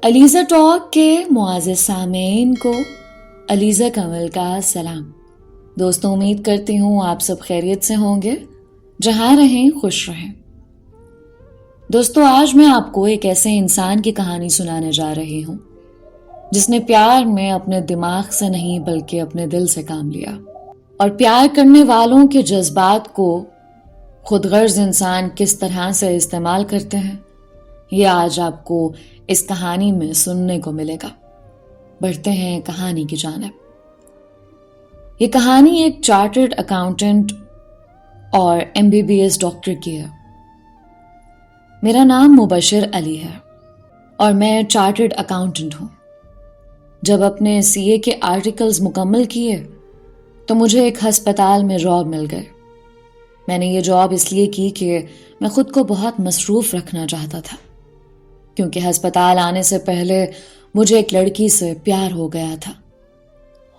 Alizeh talk کے معزز سامعین کو علیزہ کمل کا سلام۔ دوستوں، امید کرتی ہوں آپ سب خیریت سے ہوں گے، جہاں رہیں خوش رہیں۔ دوستوں، آج میں آپ کو ایک ایسے انسان کی کہانی سنانے جا رہی ہوں جس نے پیار میں اپنے دماغ سے نہیں بلکہ اپنے دل سے کام لیا، اور پیار کرنے والوں کے جذبات کو خود غرض انسان کس طرح سے استعمال کرتے ہیں، یہ آج آپ کو اس کہانی میں سننے کو ملے گا۔ بڑھتے ہیں کہانی کی جانب۔ یہ کہانی ایک چارٹرڈ اکاؤنٹنٹ اور MBBS ڈاکٹر کی ہے۔ میرا نام مبشر علی ہے اور میں چارٹرڈ اکاؤنٹنٹ ہوں۔ جب اپنے CA کے آرٹیکلز مکمل کیے تو مجھے ایک ہسپتال میں جاب مل گئے۔ میں نے یہ جاب اس لیے کی کہ میں خود کو بہت مصروف رکھنا چاہتا تھا، کیونکہ ہسپتال آنے سے پہلے مجھے ایک لڑکی سے پیار ہو گیا تھا،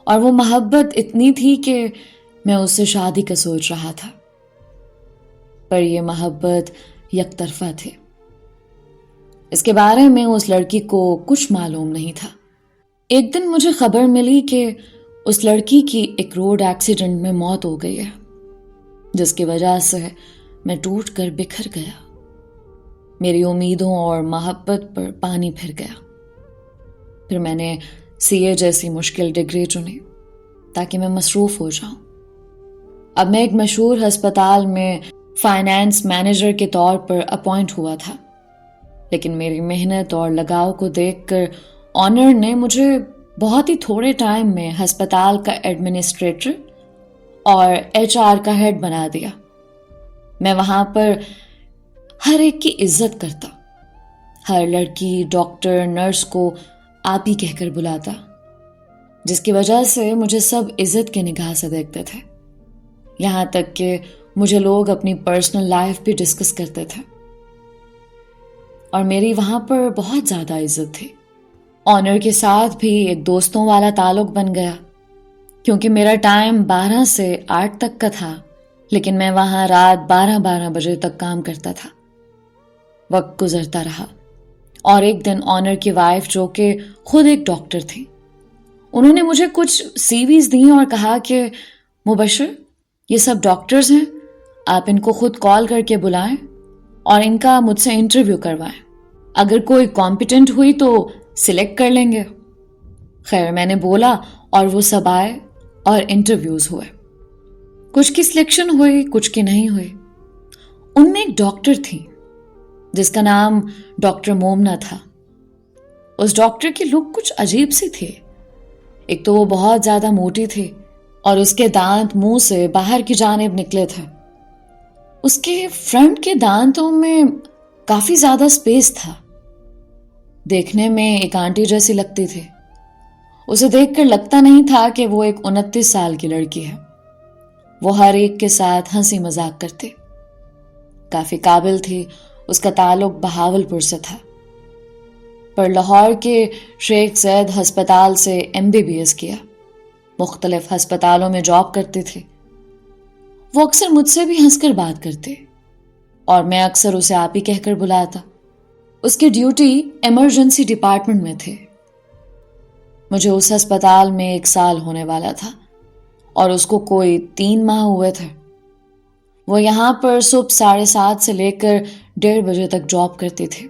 اور وہ محبت اتنی تھی کہ میں اس سے شادی کا سوچ رہا تھا، پر یہ محبت یک طرفہ تھی۔ اس کے بارے میں اس لڑکی کو کچھ معلوم نہیں تھا۔ ایک دن مجھے خبر ملی کہ اس لڑکی کی ایک روڈ ایکسیڈنٹ میں موت ہو گئی ہے، جس کی وجہ سے میں ٹوٹ کر بکھر گیا۔ میری امیدوں اور محبت پر پانی پھر گیا۔ پھر میں نے CA جیسی مشکل ڈگری چنی تاکہ میں مصروف ہو جاؤں۔ اب میں ایک مشہور ہسپتال میں فائنانس مینیجر کے طور پر اپوائنٹ ہوا تھا، لیکن میری محنت اور لگاؤ کو دیکھ کر آنر نے مجھے بہت ہی تھوڑے ٹائم میں ہسپتال کا ایڈمنسٹریٹر اور HR کا ہیڈ بنا دیا۔ میں وہاں پر ہر ایک کی عزت کرتا، ہر لڑکی، ڈاکٹر، نرس کو آپ ہی کہہ کر بلاتا، جس کی وجہ سے مجھے سب عزت کی نگاہ سے دیکھتے تھے، یہاں تک کہ مجھے لوگ اپنی پرسنل لائف بھی ڈسکس کرتے تھے، اور میری وہاں پر بہت زیادہ عزت تھی۔ آنر کے ساتھ بھی ایک دوستوں والا تعلق بن گیا، کیونکہ میرا ٹائم 12 سے 8 تک کا تھا، لیکن میں وہاں رات 12 بجے تک کام کرتا تھا۔ وقت گزرتا رہا، اور ایک دن آنر کی وائف، جو کہ خود ایک ڈاکٹر تھی، انہوں نے مجھے کچھ CVs دیں اور کہا کہ مبشر، یہ سب ڈاکٹرز ہیں، آپ ان کو خود کال کر کے بلائیں اور ان کا مجھ سے انٹرویو کروائیں، اگر کوئی کمپیٹنٹ ہوئی تو سلیکٹ کر لیں گے۔ خیر، میں نے بولا اور وہ سب آئے اور انٹرویوز ہوئے۔ کچھ کی سلیکشن ہوئی، کچھ کی نہیں ہوئی۔ ان میں ایک ڈاکٹر تھی جس کا نام ڈاکٹر مومنا تھا۔ اس ڈاکٹر کی لک کچھ عجیب سی تھی۔ ایک تو وہ بہت زیادہ موٹی تھی، اور اس کے دانت منہ سے باہر کی جانب نکلے تھے۔ اس کے فرنٹ کے دانتوں میں کافی زیادہ سپیس تھا۔ دیکھنے میں ایک آنٹی جیسی لگتی تھی۔ اسے دیکھ کر لگتا نہیں تھا کہ وہ ایک 29 سال کی لڑکی ہے۔ وہ ہر ایک کے ساتھ ہنسی مذاق کرتی، کافی قابل تھی۔ اس کا تعلق بہاولپور سے تھا، پر لاہور کے شیخ زید ہسپتال سے MBBS کیا۔ مختلف ہسپتالوں میں جاب کرتی تھی۔ وہ اکثر مجھ سے بھی ہنس کر بات کرتی، اور میں اکثر اسے آپ ہی کہہ کر بلاتا۔ اس کی ڈیوٹی ایمرجنسی ڈپارٹمنٹ میں تھی۔ مجھے اس ہسپتال میں 1 سال ہونے والا تھا، اور اس کو کوئی 3 ماہ ہوئے تھے۔ وہ یہاں پر صبح 7:30 سے لے کر 1:30 بجے تک جاب کرتی تھی،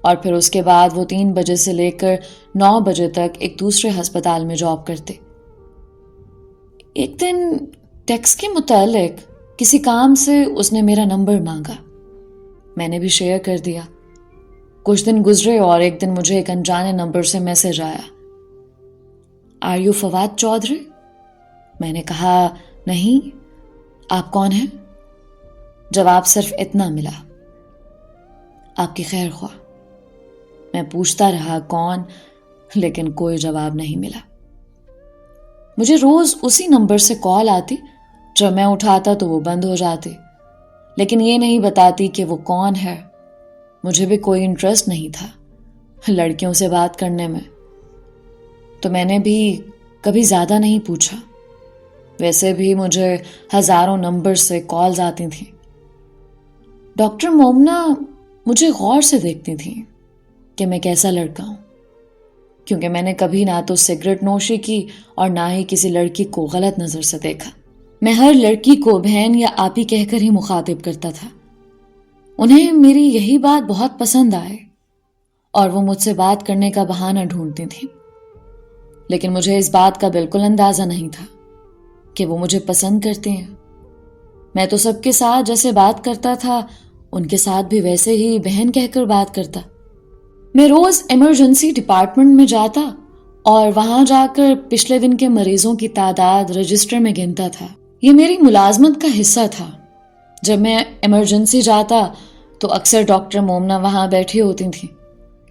اور پھر اس کے بعد وہ 3 بجے سے لے کر 9 بجے تک ایک دوسرے ہسپتال میں جاب کرتی۔ ایک دن ٹیکس کے متعلق کسی کام سے اس نے میرا نمبر مانگا۔ میں نے بھی شیئر کر دیا۔ کچھ دن گزرے اور ایک دن مجھے ایک انجانے نمبر سے میسج آیا، "آر یو فواد چودھری؟" میں نے کہا، "نہیں، آپ کون ہیں؟" جواب صرف اتنا ملا، "آپ کی خیر خواہ۔" میں پوچھتا رہا کون، لیکن کوئی جواب نہیں ملا۔ مجھے روز اسی نمبر سے کال آتی، جب میں اٹھاتا تو وہ بند ہو جاتی، لیکن یہ نہیں بتاتی کہ وہ کون ہے۔ مجھے بھی کوئی انٹرسٹ نہیں تھا لڑکیوں سے بات کرنے میں، تو میں نے بھی کبھی زیادہ نہیں پوچھا۔ ویسے بھی مجھے ہزاروں نمبر سے کالز آتی تھیں۔ ڈاکٹر مومنا مجھے غور سے دیکھتی تھیں، کہ میں کیسا لڑکا ہوں، کیونکہ میں نے کبھی نہ تو سگریٹ نوشی کی اور نہ ہی کسی لڑکی کو غلط نظر سے دیکھا۔ میں ہر لڑکی کو بہن یا آپی کہہ کر ہی مخاطب کرتا تھا۔ انہیں میری یہی بات بہت پسند آئے اور وہ مجھ سے بات کرنے کا بہانہ ڈھونڈتی تھیں، لیکن مجھے اس بات کا بالکل اندازہ نہیں تھا کہ وہ مجھے پسند کرتی ہیں۔ میں تو سب کے ساتھ جیسے بات کرتا تھا ان کے ساتھ بھی ویسے ہی بہن کہہ کر بات کرتا۔ میں روز ایمرجنسی ڈپارٹمنٹ میں جاتا اور وہاں جا کر پچھلے دن کے مریضوں کی تعداد رجسٹر میں گنتا تھا۔ یہ میری ملازمت کا حصہ تھا۔ جب میں ایمرجنسی جاتا تو اکثر ڈاکٹر مومنہ وہاں بیٹھی ہوتی تھیں،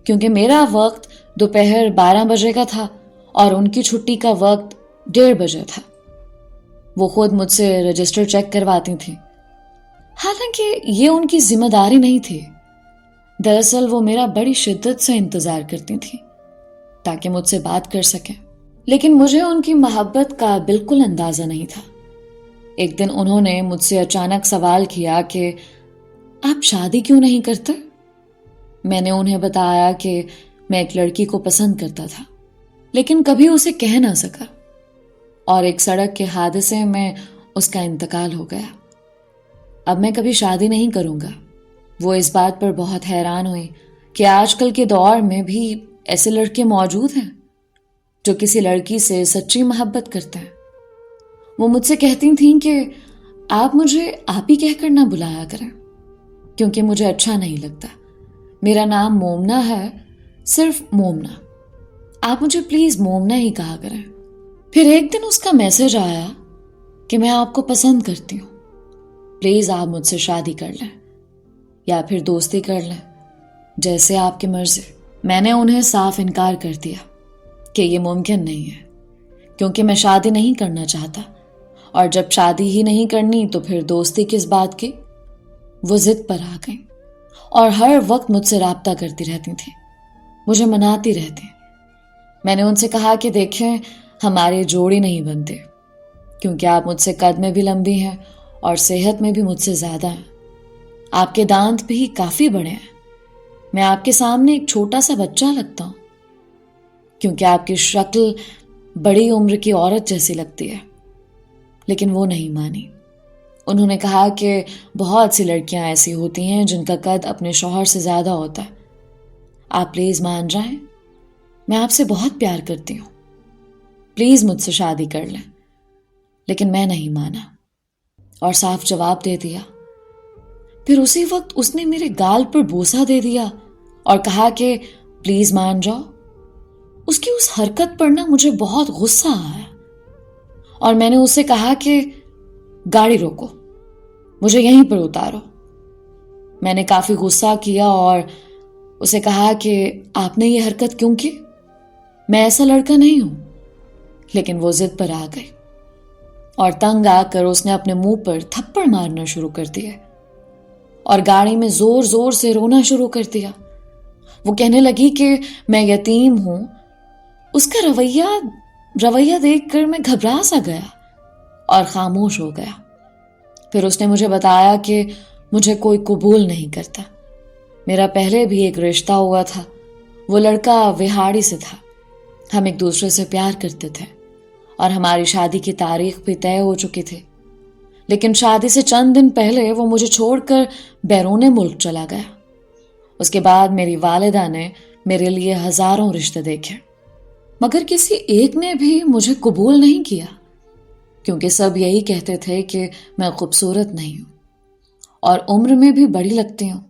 کیونکہ میرا وقت دوپہر 12 بجے کا تھا اور ان کی چھٹی کا وقت 1:30 بجے تھا۔ وہ خود مجھ سے رجسٹر چیک کرواتی تھیں، حالانکہ یہ ان کی ذمہ داری نہیں تھی۔ دراصل وہ میرا بڑی شدت سے انتظار کرتی تھیں تاکہ مجھ سے بات کر سکیں، لیکن مجھے ان کی محبت کا بالکل اندازہ نہیں تھا۔ ایک دن انہوں نے مجھ سے اچانک سوال کیا کہ آپ شادی کیوں نہیں کرتے؟ میں نے انہیں بتایا کہ میں ایک لڑکی کو پسند کرتا تھا لیکن کبھی اسے کہہ نہ سکا، اور ایک سڑک کے حادثے میں اس کا انتقال ہو گیا۔ اب میں کبھی شادی نہیں کروں گا۔ وہ اس بات پر بہت حیران ہوئی کہ آج کل کے دور میں بھی ایسے لڑکے موجود ہیں جو کسی لڑکی سے سچی محبت کرتے ہیں۔ وہ مجھ سے کہتی تھیں کہ آپ مجھے آپ ہی کہہ کر نہ بلایا کریں، کیونکہ مجھے اچھا نہیں لگتا۔ میرا نام مومنہ ہے، صرف مومنہ، آپ مجھے پلیز مومنہ ہی کہا کریں۔ پھر ایک دن اس کا میسج آیا کہ میں آپ کو پسند کرتی ہوں، پلیز آپ مجھ سے شادی کر لیں یا پھر دوستی کر لیں، جیسے آپ کی مرضی۔ میں نے انہیں صاف انکار کر دیا کہ یہ ممکن نہیں ہے، کیونکہ میں شادی نہیں کرنا چاہتا، اور جب شادی ہی نہیں کرنی تو پھر دوستی کس بات کی۔ وہ ضد پر آ گئیں اور ہر وقت مجھ سے رابطہ کرتی رہتی تھیں، مجھے مناتی رہتی۔ میں نے ان سے کہا کہ دیکھیں، ہماری جوڑی نہیں بنتے، کیونکہ آپ مجھ سے قد میں بھی لمبی ہیں اور صحت میں بھی مجھ سے زیادہ ہیں۔ آپ کے دانت بھی کافی بڑے ہیں، میں آپ کے سامنے ایک چھوٹا سا بچہ لگتا ہوں، کیونکہ آپ کی شکل بڑی عمر کی عورت جیسی لگتی ہے۔ لیکن وہ نہیں مانی۔ انہوں نے کہا کہ بہت سی لڑکیاں ایسی ہوتی ہیں جن کا قد اپنے شوہر سے زیادہ ہوتا ہے، آپ پلیز مان جائیں، میں آپ سے بہت پیار کرتی ہوں، پلیز مجھ سے شادی کر لیں۔ لیکن میں نہیں مانا اور صاف جواب دے دیا۔ پھر اسی وقت اس نے میرے گال پر بوسہ دے دیا اور کہا کہ پلیز مان جاؤ۔ اس کی اس حرکت پر مجھے بہت غصہ آیا اور میں نے اس سے کہا کہ گاڑی روکو، مجھے یہیں پر اتارو۔ میں نے کافی غصہ کیا اور اسے کہا کہ آپ نے یہ حرکت کیوں کی؟ میں ایسا لڑکا نہیں ہوں۔ لیکن وہ ضد پر آ گئی اور تنگ آ کر اس نے اپنے منہ پر تھپڑ مارنا شروع کر دیا اور گاڑی میں زور زور سے رونا شروع کر دیا۔ وہ کہنے لگی کہ میں یتیم ہوں۔ اس کا رویہ دیکھ کر میں گھبرا سا گیا اور خاموش ہو گیا۔ پھر اس نے مجھے بتایا کہ مجھے کوئی قبول نہیں کرتا۔ میرا پہلے بھی ایک رشتہ ہوا تھا، وہ لڑکا وہاڑی سے تھا، ہم ایک دوسرے سے پیار کرتے تھے اور ہماری شادی کی تاریخ بھی طے ہو چکی تھی، لیکن شادی سے چند دن پہلے وہ مجھے چھوڑ کر بیرون ملک چلا گیا۔ اس کے بعد میری والدہ نے میرے لیے ہزاروں رشتے دیکھے، مگر کسی ایک نے بھی مجھے قبول نہیں کیا، کیونکہ سب یہی کہتے تھے کہ میں خوبصورت نہیں ہوں اور عمر میں بھی بڑی لگتی ہوں،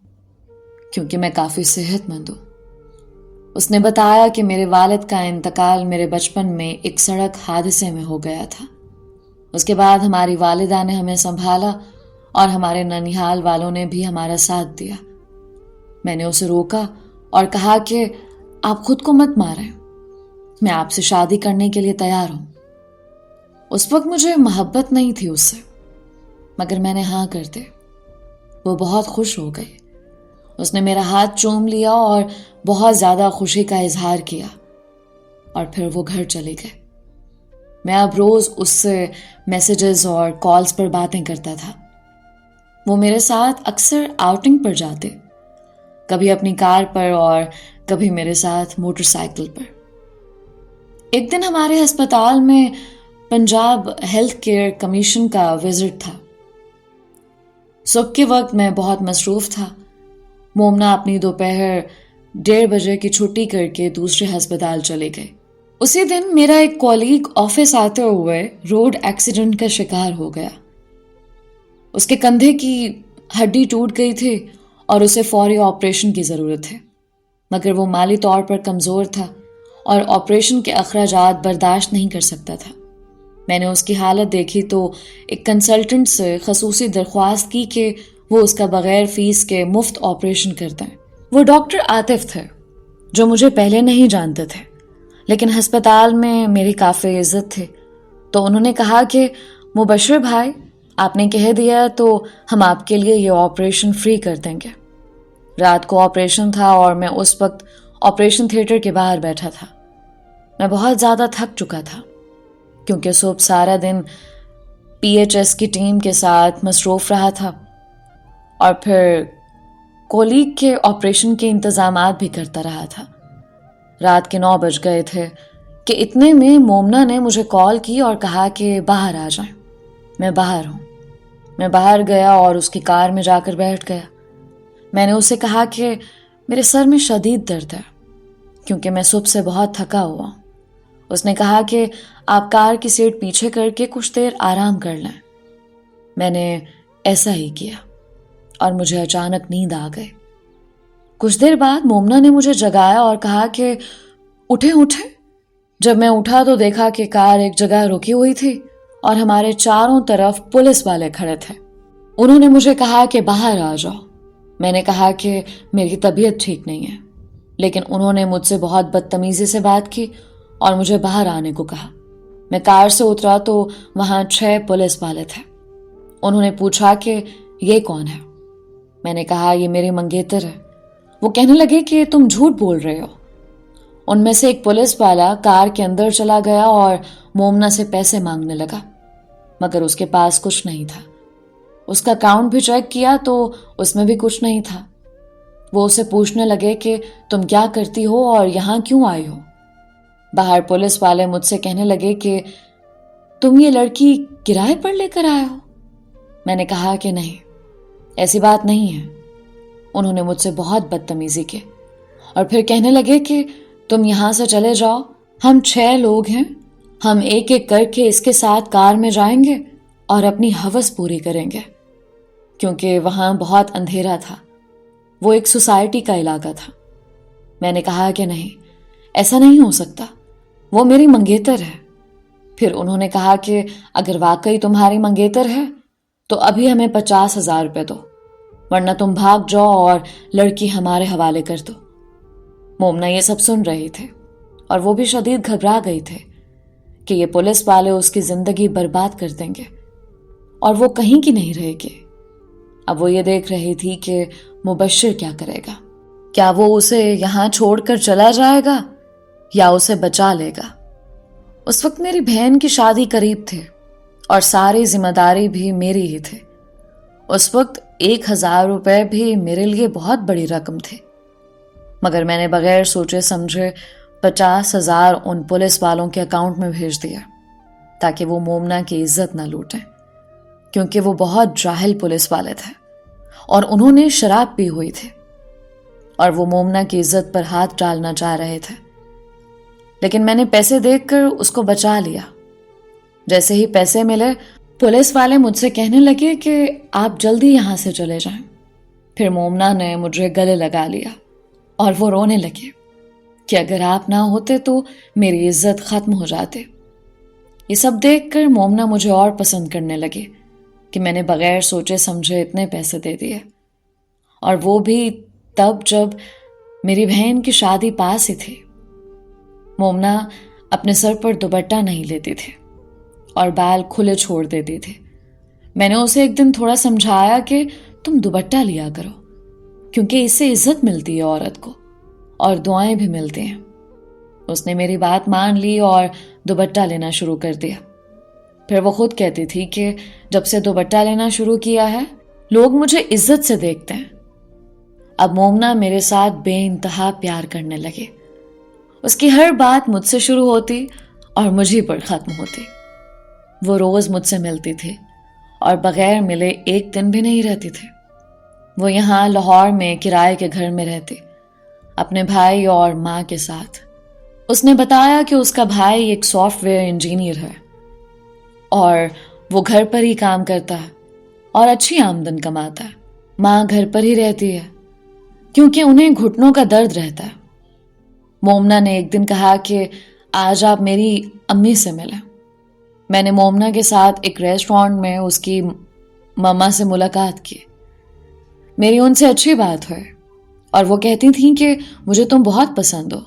کیونکہ میں کافی صحت مند ہوں۔ اس نے بتایا کہ میرے والد کا انتقال میرے بچپن میں ایک سڑک حادثے میں ہو گیا تھا۔ اس کے بعد ہماری والدہ نے ہمیں سنبھالا اور ہمارے ننیحال والوں نے بھی ہمارا ساتھ دیا۔ میں نے اسے روکا اور کہا کہ آپ خود کو مت ماریں، میں آپ سے شادی کرنے کے لیے تیار ہوں۔ اس وقت مجھے محبت نہیں تھی اس سے، مگر میں نے ہاں کر دی۔ وہ بہت خوش ہو گئی، اس نے میرا ہاتھ چوم لیا اور بہت زیادہ خوشی کا اظہار کیا، اور پھر وہ گھر چلے گئے۔ میں اب روز اس سے میسیجز اور کالز پر باتیں کرتا تھا۔ وہ میرے ساتھ اکثر آؤٹنگ پر جاتے، کبھی اپنی کار پر اور کبھی میرے ساتھ موٹر سائیکل پر۔ ایک دن ہمارے ہسپتال میں پنجاب ہیلتھ کیئر کمیشن کا وزٹ تھا۔ صبح کے وقت میں بہت مصروف تھا۔ مومنا اپنی دوپہر 1:30 بجے کی چھٹی کر کے دوسرے ہسپتال چلے گئے۔ اسی دن میرا ایک کولیگ آفس آتے ہوئے روڈ ایکسیڈنٹ کا شکار ہو گیا۔ اس کے کندھے کی ہڈی ٹوٹ گئی تھی اور اسے فوری آپریشن کی ضرورت ہے، مگر وہ مالی طور پر کمزور تھا اور آپریشن کے اخراجات برداشت نہیں کر سکتا تھا۔ میں نے اس کی حالت دیکھی تو ایک کنسلٹنٹ سے خصوصی درخواست کی کہ وہ اس کا بغیر فیس کے مفت آپریشن کر دیں۔ وہ ڈاکٹر عاطف تھے، جو مجھے پہلے نہیں جانتے تھے، لیکن ہسپتال میں میری کافی عزت تھی، تو انہوں نے کہا کہ مبشر بھائی، آپ نے کہہ دیا تو ہم آپ کے لیے یہ آپریشن فری کر دیں گے۔ رات کو آپریشن تھا اور میں اس وقت آپریشن تھیٹر کے باہر بیٹھا تھا۔ میں بہت زیادہ تھک چکا تھا، کیونکہ صبح سارا دن PHS کی ٹیم کے ساتھ مصروف رہا تھا اور پھر کولیگ کے آپریشن کے انتظامات بھی کرتا رہا تھا۔ رات کے 9 بج گئے تھے کہ اتنے میں مومنا نے مجھے کال کی اور کہا کہ باہر آ جائیں۔ میں باہر ہوں۔ میں باہر گیا اور اس کی کار میں جا کر بیٹھ گیا۔ میں نے اسے کہا کہ میرے سر میں شدید درد ہے، کیونکہ میں صبح سے بہت تھکا ہوا ہوں۔ اس نے کہا کہ آپ کار کی سیٹ پیچھے کر کے کچھ دیر آرام کر لیں۔ میں نے ایسا ہی کیا اور مجھے اچانک نیند آ گئی۔ کچھ دیر بعد مومنا نے مجھے جگایا اور کہا کہ اٹھیں اٹھیں۔ جب میں اٹھا تو دیکھا کہ کار ایک جگہ رکی ہوئی تھی اور ہمارے چاروں طرف پولیس والے کھڑے تھے۔ انہوں نے مجھے کہا کہ باہر آ جاؤ۔ میں نے کہا کہ میری طبیعت ٹھیک نہیں ہے، لیکن انہوں نے مجھ سے بہت بدتمیزی سے بات کی اور مجھے باہر آنے کو کہا۔ میں کار سے اترا تو وہاں 6 پولیس والے تھے۔ انہوں نے پوچھا کہ یہ کون ہے؟ میں نے کہا یہ میری منگیتر ہے۔ وہ کہنے لگے کہ تم جھوٹ بول رہے ہو۔ ان میں سے ایک پولیس والا کار کے اندر چلا گیا اور مومنا سے پیسے مانگنے لگا، مگر اس کے پاس کچھ نہیں تھا۔ اس کا اکاؤنٹ بھی چیک کیا تو اس میں بھی کچھ نہیں تھا۔ وہ اسے پوچھنے لگے کہ تم کیا کرتی ہو اور یہاں کیوں آئی ہو؟ باہر پولیس والے مجھ سے کہنے لگے کہ تم یہ لڑکی کرائے پر لے کر آئے ہو؟ میں نے کہا کہ نہیں، ایسی بات نہیں ہے۔ انہوں نے مجھ سے بہت بدتمیزی کی اور پھر کہنے لگے کہ تم یہاں سے چلے جاؤ، ہم 6 لوگ ہیں، ہم ایک ایک کر کے اس کے ساتھ کار میں جائیں گے اور اپنی ہوس پوری کریں گے، کیونکہ وہاں بہت اندھیرا تھا۔ وہ ایک سوسائٹی کا علاقہ تھا۔ میں نے کہا کہ نہیں، ایسا نہیں ہو سکتا، وہ میری منگیتر ہے۔ پھر انہوں نے کہا کہ اگر واقعی تمہاری منگیتر ہے تو ابھی ہمیں 50,000 روپے دو، ورنہ تم بھاگ جاؤ اور لڑکی ہمارے حوالے کر دو۔ مومنا یہ سب سن رہی تھے اور وہ بھی شدید گھبرا گئی تھے کہ یہ پولیس والے اس کی زندگی برباد کر دیں گے اور وہ کہیں کی نہیں رہے گی۔ اب وہ یہ دیکھ رہی تھی کہ مبشر کیا کرے گا۔ کیا وہ اسے یہاں چھوڑ کر چلا جائے گا یا اسے بچا لے گا؟ اس وقت میری بہن کی شادی قریب تھے اور ساری ذمہ داری بھی میری ہی تھی۔ اس وقت 1,000 روپے بھی میرے لیے بہت بڑی رقم تھی، مگر میں نے بغیر سوچے سمجھے 50,000 ان پولیس والوں کے اکاؤنٹ میں بھیج دیا تاکہ وہ مومنا کی عزت نہ لوٹیں، کیونکہ وہ بہت جاہل پولیس والے تھے اور انہوں نے شراب پی ہوئی تھی اور وہ مومنا کی عزت پر ہاتھ ڈالنا چاہ رہے تھے۔ لیکن میں نے پیسے دیکھ کر اس کو بچا لیا۔ جیسے ہی پیسے ملے، پولیس والے مجھ سے کہنے لگے کہ آپ جلدی یہاں سے چلے جائیں۔ پھر مومنا نے مجھے گلے لگا لیا اور وہ رونے لگے کہ اگر آپ نہ ہوتے تو میری عزت ختم ہو جاتی۔ یہ سب دیکھ کر مومنا مجھے اور پسند کرنے لگے کہ میں نے بغیر سوچے سمجھے اتنے پیسے دے دیے، اور وہ بھی تب جب میری بہن کی شادی پاس ہی تھی۔ مومنا اپنے سر پر دوپٹہ نہیں لیتی تھی اور بال کھلے چھوڑ دیتی تھی۔ میں نے اسے ایک دن تھوڑا سمجھایا کہ تم دوپٹہ لیا کرو، کیونکہ اس سے عزت ملتی ہے عورت کو اور دعائیں بھی ملتی ہیں۔ اس نے میری بات مان لی اور دوپٹہ لینا شروع کر دیا۔ پھر وہ خود کہتی تھی کہ جب سے دوپٹہ لینا شروع کیا ہے، لوگ مجھے عزت سے دیکھتے ہیں۔ اب مومنا میرے ساتھ بے انتہا پیار کرنے لگے۔ اس کی ہر بات مجھ سے شروع ہوتی اور مجھے پر ختم ہوتی۔ وہ روز مجھ سے ملتی تھی اور بغیر ملے ایک دن بھی نہیں رہتی تھی۔ وہ یہاں لاہور میں کرائے کے گھر میں رہتی، اپنے بھائی اور ماں کے ساتھ۔ اس نے بتایا کہ اس کا بھائی ایک سافٹ ویئر انجینئر ہے اور وہ گھر پر ہی کام کرتا ہے اور اچھی آمدن کماتا ہے۔ ماں گھر پر ہی رہتی ہے کیونکہ انہیں گھٹنوں کا درد رہتا ہے۔ مومنا نے ایک دن کہا کہ آج آپ میری امی سے ملیں۔ میں نے مومنا کے ساتھ ایک ریسٹورانٹ میں اس کی ماما سے ملاقات کی۔ میری ان سے اچھی بات ہوئی اور وہ کہتی تھیں کہ مجھے تم بہت پسند ہو۔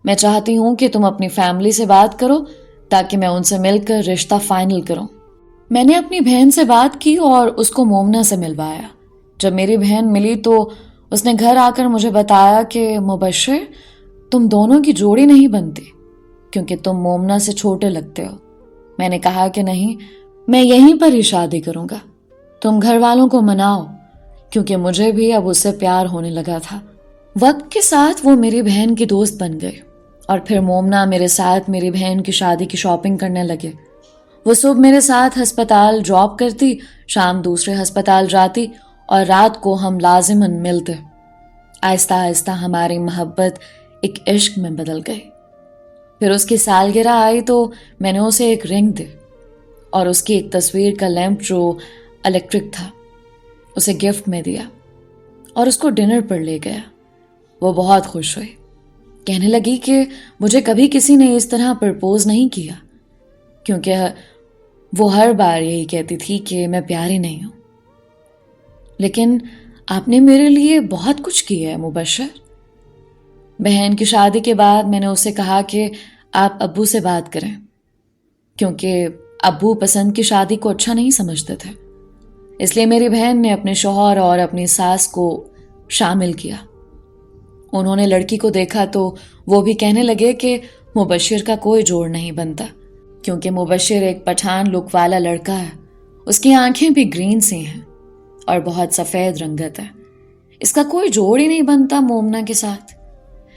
میں چاہتی ہوں کہ تم اپنی فیملی سے بات کرو تاکہ میں ان سے مل کر رشتہ فائنل کروں۔ میں نے اپنی بہن سے بات کی اور اس کو مومنا سے ملوایا۔ جب میری بہن ملی تو اس نے گھر آ کر مجھے بتایا کہ مبشر، تم دونوں کی جوڑی نہیں بنتی کیونکہ تم مومنا سے چھوٹے لگتے ہو۔ میں نے کہا کہ نہیں، میں یہیں پر ہی شادی کروں گا، تم گھر والوں کو مناؤ، کیونکہ مجھے بھی اب اس سے پیار ہونے لگا تھا۔ وقت کے ساتھ وہ میری بہن کی دوست بن گئی اور پھر مومنا میرے ساتھ میری بہن کی شادی کی شاپنگ کرنے لگے۔ وہ صبح میرے ساتھ ہسپتال ڈراپ کرتی، شام دوسرے ہسپتال جاتی اور رات کو ہم لازماً ملتے۔ آہستہ آہستہ ہماری محبت ایک عشق میں بدل گئی۔ پھر اس کی سالگرہ آئی تو میں نے اسے ایک رنگ دی اور اس کی ایک تصویر کا لیمپ جو الیکٹرک تھا اسے گفٹ میں دیا اور اس کو ڈنر پر لے گیا۔ وہ بہت خوش ہوئی، کہنے لگی کہ مجھے کبھی کسی نے اس طرح پرپوز نہیں کیا، کیونکہ وہ ہر بار یہی کہتی تھی کہ میں پیاری نہیں ہوں۔ لیکن آپ نے میرے لیے بہت کچھ کیا ہے مبشر۔ بہن کی شادی کے بعد میں نے اسے کہا کہ آپ ابو سے بات کریں، کیونکہ ابو پسند کی شادی کو اچھا نہیں سمجھتے تھے۔ اس لیے میری بہن نے اپنے شوہر اور اپنی ساس کو شامل کیا۔ انہوں نے لڑکی کو دیکھا تو وہ بھی کہنے لگے کہ مبشر کا کوئی جوڑ نہیں بنتا، کیونکہ مبشر ایک پٹھان لک والا لڑکا ہے۔ اس کی آنکھیں بھی گرین سی ہیں اور بہت سفید رنگت ہے، اس کا کوئی جوڑ ہی نہیں بنتا مومنا کے ساتھ۔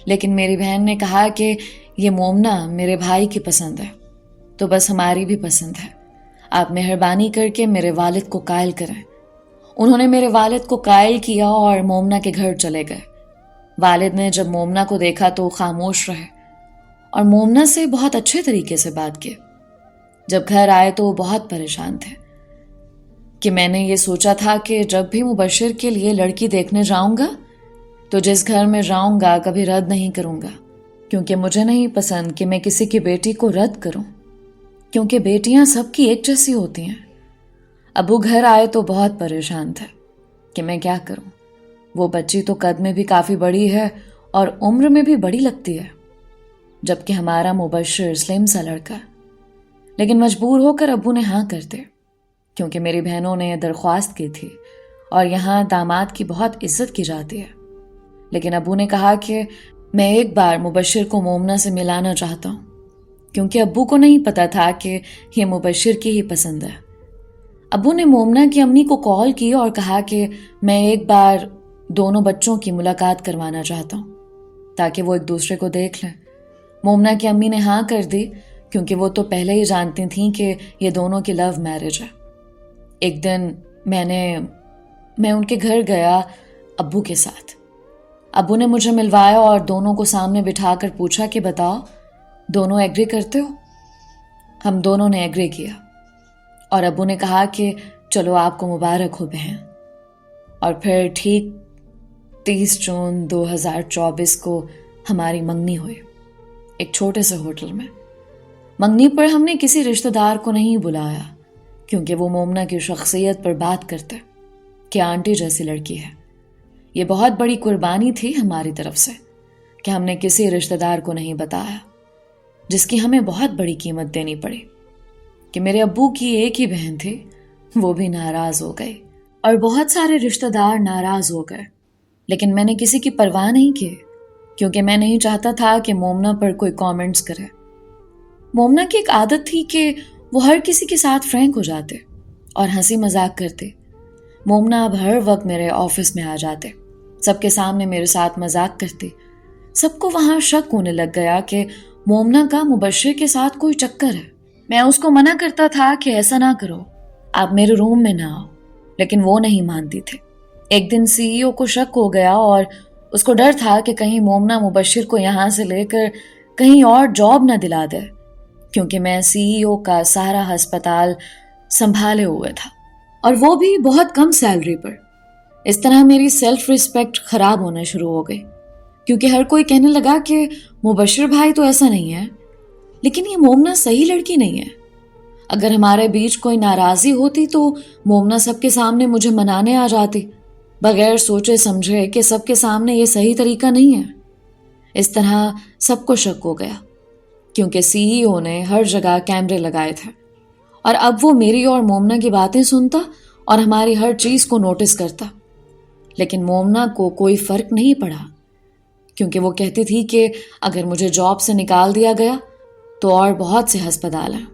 لیکن میری بہن نے کہا کہ یہ مومنا میرے بھائی کی پسند ہے تو بس ہماری بھی پسند ہے، آپ مہربانی کر کے میرے والد کو قائل کریں۔ انہوں نے میرے والد کو قائل کیا اور مومنا کے گھر چلے گئے۔ والد نے جب مومنا کو دیکھا تو خاموش رہے اور مومنا سے بہت اچھے طریقے سے بات کی۔ جب گھر آئے تو وہ بہت پریشان تھے کہ میں نے یہ سوچا تھا کہ جب بھی مبشر کے لیے لڑکی دیکھنے جاؤں گا تو جس گھر میں جاؤں گا کبھی رد نہیں کروں گا، کیونکہ مجھے نہیں پسند کہ میں کسی کی بیٹی کو رد کروں، کیونکہ بیٹیاں سب کی ایک جیسی ہوتی ہیں۔ ابو گھر آئے تو بہت پریشان تھے کہ میں کیا کروں، وہ بچی تو قد میں بھی کافی بڑی ہے اور عمر میں بھی بڑی لگتی ہے، جبکہ ہمارا مبشر سلم سا لڑکا۔ لیکن مجبور ہو کر ابو نے ہاں کر دے، کیونکہ میری بہنوں نے درخواست کی تھی اور یہاں داماد کی بہت عزت کی جاتی ہے۔ لیکن ابو نے کہا کہ میں ایک بار مبشر کو مومنا سے ملانا چاہتا ہوں، کیونکہ ابو کو نہیں پتا تھا کہ یہ مبشر کی ہی پسند ہے۔ ابو نے مومنا کی امی کو کال کی اور کہا کہ میں ایک بار دونوں بچوں کی ملاقات کروانا چاہتا ہوں تاکہ وہ ایک دوسرے کو دیکھ لیں۔ مومنا کی امی نے ہاں کر دی، کیونکہ وہ تو پہلے ہی جانتی تھیں کہ یہ دونوں کی لو میرج ہے۔ ایک دن میں ان کے گھر گیا ابو کے ساتھ۔ ابو نے مجھے ملوایا اور دونوں کو سامنے بٹھا کر پوچھا کہ بتاؤ، دونوں ایگری کرتے ہو؟ ہم دونوں نے ایگری کیا اور ابو نے کہا کہ چلو آپ کو مبارک ہو بہن۔ اور پھر ٹھیک 30 جون 2024 کو ہماری منگنی ہوئی ایک چھوٹے سے ہوٹل میں۔ منگنی پر ہم نے کسی رشتہ دار کو نہیں بلایا، کیونکہ وہ مومنا کی شخصیت پر بات کرتے کہ آنٹی جیسی لڑکی ہے۔ یہ بہت بڑی قربانی تھی ہماری طرف سے کہ ہم نے کسی رشتہ دار کو نہیں بتایا، جس کی ہمیں بہت بڑی قیمت دینی پڑی کہ میرے ابو کی ایک ہی بہن تھی، وہ بھی ناراض ہو گئی اور بہت سارے رشتہ دار ناراض ہو گئے۔ لیکن میں نے کسی کی پرواہ نہیں کی، کیونکہ میں نہیں چاہتا تھا کہ مومنا پر کوئی کامنٹس کرے۔ مومنا کی ایک عادت تھی کہ وہ ہر کسی کے ساتھ فرینک ہو جاتے اور ہنسی مذاق کرتے۔ مومنا اب ہر وقت میرے آفس میں آ جاتے، سب کے سامنے میرے ساتھ مذاق کرتی. سب کو وہاں شک ہونے لگ گیا کہ مومنہ کا مبشر کے ساتھ کوئی چکر ہے. میں اس کو منع کرتا تھا کہ ایسا نہ کرو, آپ میرے روم میں نہ آؤ, لیکن وہ نہیں مانتی تھے. ایک دن CEO کو شک ہو گیا اور اس کو ڈر تھا کہ کہیں مومنہ مبشر کو یہاں سے لے کر کہیں اور جاب نہ دلا دے, کیونکہ میں CEO کا سارا ہسپتال سنبھالے ہوئے تھا, اور وہ بھی بہت کم سیلری پر. اس طرح میری سیلف ریسپیکٹ خراب ہونا شروع ہو گئی, کیونکہ ہر کوئی کہنے لگا کہ مبشر بھائی تو ایسا نہیں ہے, لیکن یہ مومنہ صحیح لڑکی نہیں ہے. اگر ہمارے بیچ کوئی ناراضی ہوتی تو مومنہ سب کے سامنے مجھے منانے آ جاتی, بغیر سوچے سمجھے کہ سب کے سامنے یہ صحیح طریقہ نہیں ہے. اس طرح سب کو شک ہو گیا, کیونکہ CEO نے ہر جگہ کیمرے لگائے تھے, اور اب وہ میری اور مومنہ کی باتیں سنتا اور ہماری ہر چیز کو نوٹس کرتا. لیکن مومنہ کو کوئی فرق نہیں پڑا, کیونکہ وہ کہتی تھی کہ اگر مجھے جاب سے نکال دیا گیا تو اور بہت سے ہسپتال ہیں,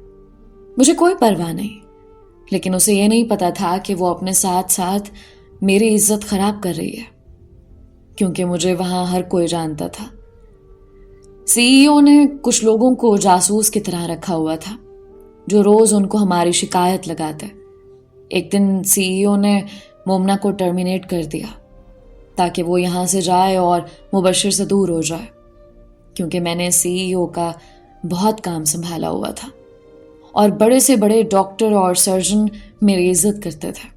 مجھے کوئی پرواہ نہیں. لیکن اسے یہ نہیں پتا تھا کہ وہ اپنے ساتھ ساتھ میری عزت خراب کر رہی ہے, کیونکہ مجھے وہاں ہر کوئی جانتا تھا. CEO نے کچھ لوگوں کو جاسوس کی طرح رکھا ہوا تھا, جو روز ان کو ہماری شکایت لگاتے. ایک دن CEO نے مومنہ کو ٹرمینیٹ کر دیا تاکہ وہ یہاں سے جائے اور مبشر سے دور ہو جائے, کیونکہ میں نے CEO کا بہت کام سنبھالا ہوا تھا, اور بڑے سے بڑے ڈاکٹر اور سرجن میری عزت کرتے تھے.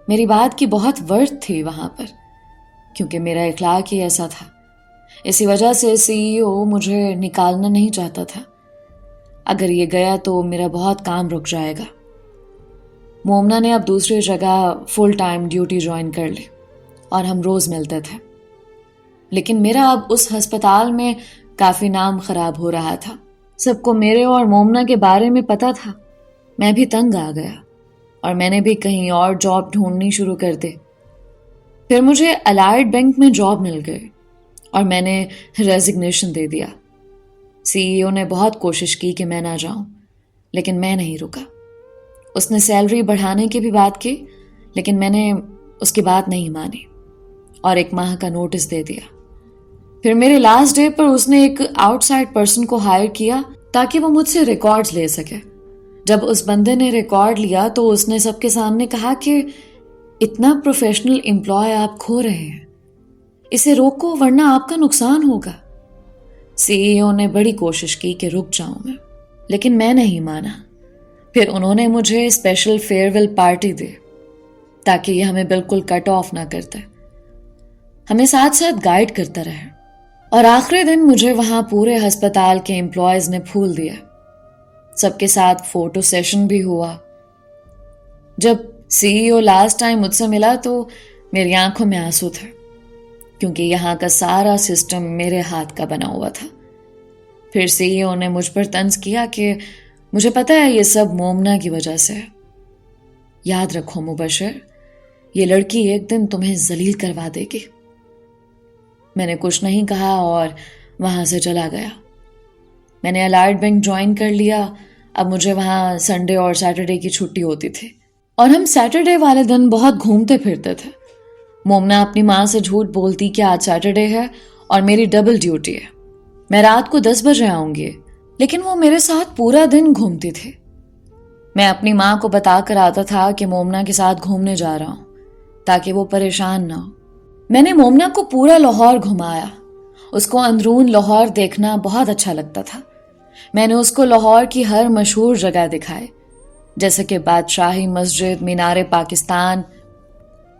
میری بات کی بہت ورتھ تھی وہاں پر, کیونکہ میرا اخلاق ہی ایسا تھا. اسی وجہ سے CEO مجھے نکالنا نہیں چاہتا تھا. اگر یہ گیا تو میرا بہت کام رک جائے گا. مومنہ نے اب دوسری جگہ فل ٹائم ڈیوٹی جوائن کر لی, اور ہم روز ملتے تھے. لیکن میرا اب اس ہسپتال میں کافی نام خراب ہو رہا تھا. سب کو میرے اور مومنہ کے بارے میں پتا تھا. میں بھی تنگ آ گیا, اور میں نے بھی کہیں اور جاب ڈھونڈنی شروع کر دی. پھر مجھے الائڈ بینک میں جاب مل گئی, اور میں نے ریزگنیشن دے دیا. CEO نے بہت کوشش کی کہ میں نہ جاؤں, لیکن میں نہیں رکا. اس نے سیلری بڑھانے کی بھی بات کی, لیکن میں نے اس کی بات نہیں مانی اور 1 ماہ کا نوٹس دے دیا. پھر میرے لاسٹ ڈے پر اس نے ایک آؤٹ سائڈ پرسن کو ہائر کیا تاکہ وہ مجھ سے ریکارڈز لے سکے. جب اس بندے نے ریکارڈ لیا تو اس نے سب کے سامنے کہا کہ اتنا پروفیشنل امپلائی آپ کھو رہے ہیں, اسے روکو ورنہ آپ کا نقصان ہوگا. CEO نے بڑی کوشش کی کہ رک جاؤں میں, لیکن میں نہیں مانا. پھر انہوں نے مجھے اسپیشل فیئر ویل پارٹی دی تاکہ یہ ہمیں بالکل کٹ آف نہ کرتے, ہمیں ساتھ ساتھ گائیڈ کرتا رہے. اور آخری دن مجھے وہاں پورے ہسپتال کے امپلائیز نے پھول دیا. سب کے ساتھ فوٹو سیشن بھی ہوا. جب CEO لاسٹ ٹائم مجھ سے ملا تو میری آنکھوں میں آنسو تھے, کیونکہ یہاں کا سارا سسٹم میرے ہاتھ کا بنا ہوا تھا. پھر CEO نے مجھ پر طنز کیا کہ مجھے پتا ہے یہ سب مومنہ کی وجہ سے ہے. یاد رکھو مبشر, یہ لڑکی ایک دن تمہیں ذلیل کروا دے گی. میں نے کچھ نہیں کہا اور وہاں سے چلا گیا. میں نے الائڈ بینک جوائن کر لیا. اب مجھے وہاں سنڈے اور سیٹرڈے کی چھٹی ہوتی تھی, اور ہم سیٹرڈے والے دن بہت گھومتے پھرتے تھے. مومنہ اپنی ماں سے جھوٹ بولتی کہ آج سیٹرڈے ہے اور میری ڈبل ڈیوٹی ہے, میں رات کو 10 بجے آؤں گی, لیکن وہ میرے ساتھ پورا دن گھومتی تھی. میں اپنی ماں کو بتا کر آتا تھا کہ مومنہ کے ساتھ گھومنے جا رہا ہوں تاکہ وہ پریشان نہ ہو. میں نے مومنہ کو پورا لاہور گھمایا. اس کو اندرون لاہور دیکھنا بہت اچھا لگتا تھا. میں نے اس کو لاہور کی ہر مشہور جگہ دکھائے, جیسے کہ بادشاہی مسجد, مینار پاکستان,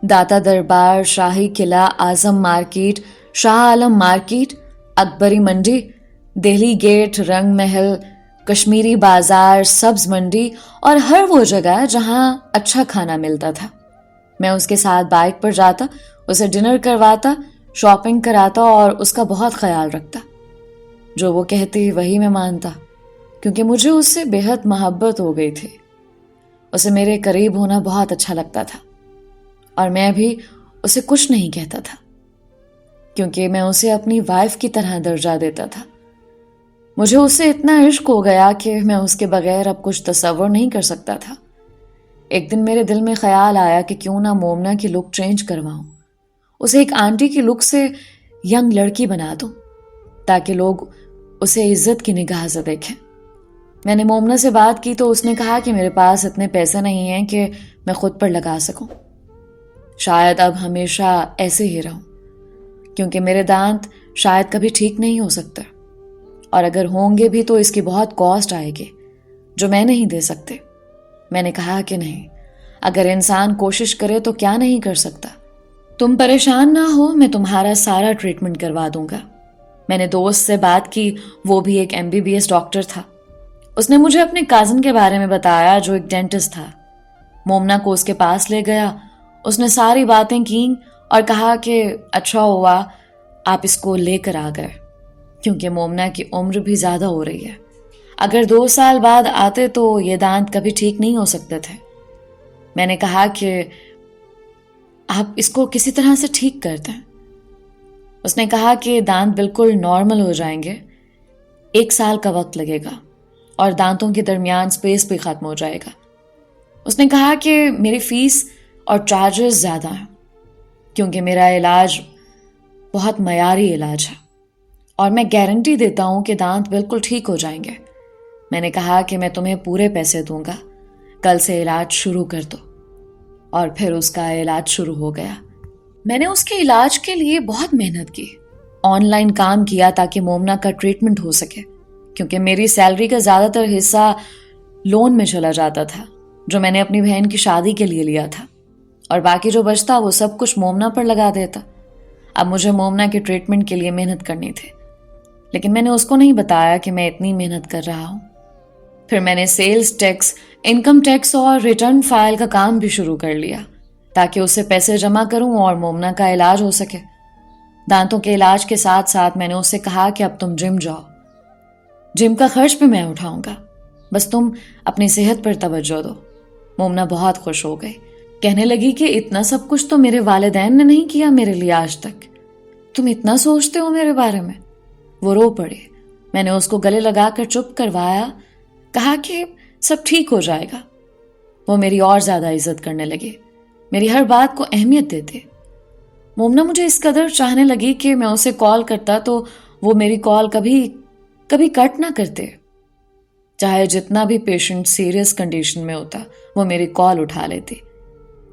داتا دربار, شاہی قلعہ, اعظم مارکیٹ, شاہ عالم مارکیٹ, اکبری منڈی, دہلی گیٹ, رنگ محل, کشمیری بازار, سبز منڈی, اور ہر وہ جگہ جہاں اچھا کھانا ملتا تھا. میں اس کے ساتھ بائک پر جاتا, اسے ڈنر کرواتا, شاپنگ کراتا اور اس کا بہت خیال رکھتا. جو وہ کہتی وہی میں مانتا, کیونکہ مجھے اس سے بے حد محبت ہو گئی تھی. اسے میرے قریب ہونا بہت اچھا لگتا تھا, اور میں بھی اسے کچھ نہیں کہتا تھا, کیونکہ میں اسے اپنی وائف کی طرح درجہ دیتا تھا. مجھے اس سے اتنا عشق ہو گیا کہ میں اس کے بغیر اب کچھ تصور نہیں کر سکتا تھا. ایک دن میرے دل میں خیال آیا کہ کیوں نہ مومنہ کی لک چینج کرواؤں. اسے ایک آنٹی کی لک سے ینگ لڑکی بنا دوں تاکہ لوگ اسے عزت کی نگاہ سے دیکھیں۔ میں نے مومنہ سے بات کی تو اس نے کہا کہ میرے پاس اتنے پیسے نہیں ہیں کہ میں خود پر لگا سکوں، شاید اب ہمیشہ ایسے ہی رہوں، کیونکہ میرے دانت شاید کبھی ٹھیک نہیں ہو سکتے، اور اگر ہوں گے بھی تو اس کی بہت کاسٹ آئے گی جو میں نہیں دے سکتے۔ میں نے کہا کہ نہیں، اگر انسان کوشش کرے تو کیا نہیں کر سکتا۔ تم پریشان نہ ہو، میں تمہارا سارا ٹریٹمنٹ کروا دوں گا۔ میں نے دوست سے بات کی، وہ بھی ایک MBBS ڈاکٹر تھا۔ اس نے مجھے اپنے کازن کے بارے میں بتایا جو ایک ڈینٹسٹ تھا۔ مومنہ کو اس کے پاس لے گیا، اس نے ساری باتیں کیں اور کہا کہ اچھا ہوا آپ اس کو لے کر آ گئے، کیونکہ مومنہ کی عمر بھی زیادہ ہو رہی ہے۔ اگر 2 سال بعد آتے تو یہ دانت کبھی ٹھیک نہیں ہو سکتے تھے۔ میں نے کہا کہ آپ اس کو کسی طرح سے ٹھیک کر دیں۔ اس نے کہا کہ دانت بالکل نارمل ہو جائیں گے، 1 سال کا وقت لگے گا اور دانتوں کے درمیان سپیس بھی ختم ہو جائے گا۔ اس نے کہا کہ میری فیس اور چارجز زیادہ ہیں کیونکہ میرا علاج بہت معیاری علاج ہے اور میں گارنٹی دیتا ہوں کہ دانت بالکل ٹھیک ہو جائیں گے۔ میں نے کہا کہ میں تمہیں پورے پیسے دوں گا، کل سے علاج شروع کر دو، اور پھر اس کا علاج شروع ہو گیا۔ میں نے اس کے علاج کے لیے بہت محنت کی، آن لائن کام کیا تاکہ مومنہ کا ٹریٹمنٹ ہو سکے، کیونکہ میری سیلری کا زیادہ تر حصہ لون میں چلا جاتا تھا جو میں نے اپنی بہن کی شادی کے لیے لیا تھا، اور باقی جو بچتا وہ سب کچھ مومنہ پر لگا دیتا۔ اب مجھے مومنہ کے ٹریٹمنٹ کے لیے محنت کرنی تھی، لیکن میں نے اس کو نہیں بتایا کہ میں اتنی محنت کر رہا ہوں۔ پھر میں نے سیلز ٹیکس، انکم ٹیکس اور ریٹرن فائل کا کام بھی شروع کر لیا تاکہ اسے پیسے جمع کروں اور مومنہ کا علاج ہو سکے۔ دانتوں کے علاج کے ساتھ ساتھ میں نے اس سے کہا کہ اب تم جم جاؤ، جم کا خرچ بھی میں اٹھاؤں گا، بس تم اپنی صحت پر توجہ دو۔ مومنہ بہت خوش ہو گئی، کہنے لگی کہ اتنا سب کچھ تو میرے والدین نے نہیں کیا میرے لیے آج تک، تم اتنا سوچتے ہو میرے بارے میں۔ وہ رو پڑی، میں نے اس کو گلے لگا کر چپ کروایا، کہا کہ سب ٹھیک ہو جائے گا۔ وہ میری اور زیادہ عزت کرنے لگی، میری ہر بات کو اہمیت دیتے۔ مومنہ مجھے اس قدر چاہنے لگی کہ میں اسے کال کرتا تو وہ میری کال کبھی کٹ نہ کرتے، چاہے جتنا بھی پیشنٹ سیریس کنڈیشن میں ہوتا وہ میری کال اٹھا لیتی،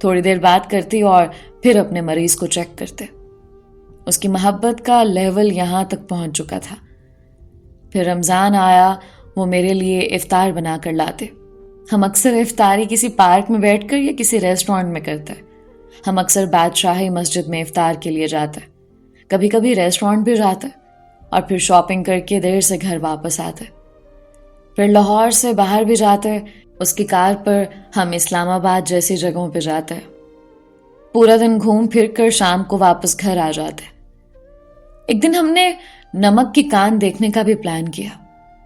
تھوڑی دیر بات کرتی اور پھر اپنے مریض کو چیک کرتے۔ اس کی محبت کا لیول یہاں تک پہنچ چکا تھا۔ پھر رمضان آیا، وہ میرے لیے افطار بنا کر لاتے۔ ہم اکثر افطاری کسی پارک میں بیٹھ کر یا کسی ریسٹورانٹ میں کرتے۔ ہم اکثر بادشاہی مسجد میں افطار کے لیے جاتے، کبھی کبھی ریسٹورانٹ بھی جاتے، اور پھر شاپنگ کر کے دیر سے گھر واپس آتے۔ پھر لاہور سے باہر بھی جاتے، اس کی کار پر ہم اسلام آباد جیسی جگہوں پہ جاتے، پورا دن گھوم پھر کر شام کو واپس گھر آ جاتے۔ ایک دن ہم نے نمک کی کان دیکھنے کا بھی پلان کیا،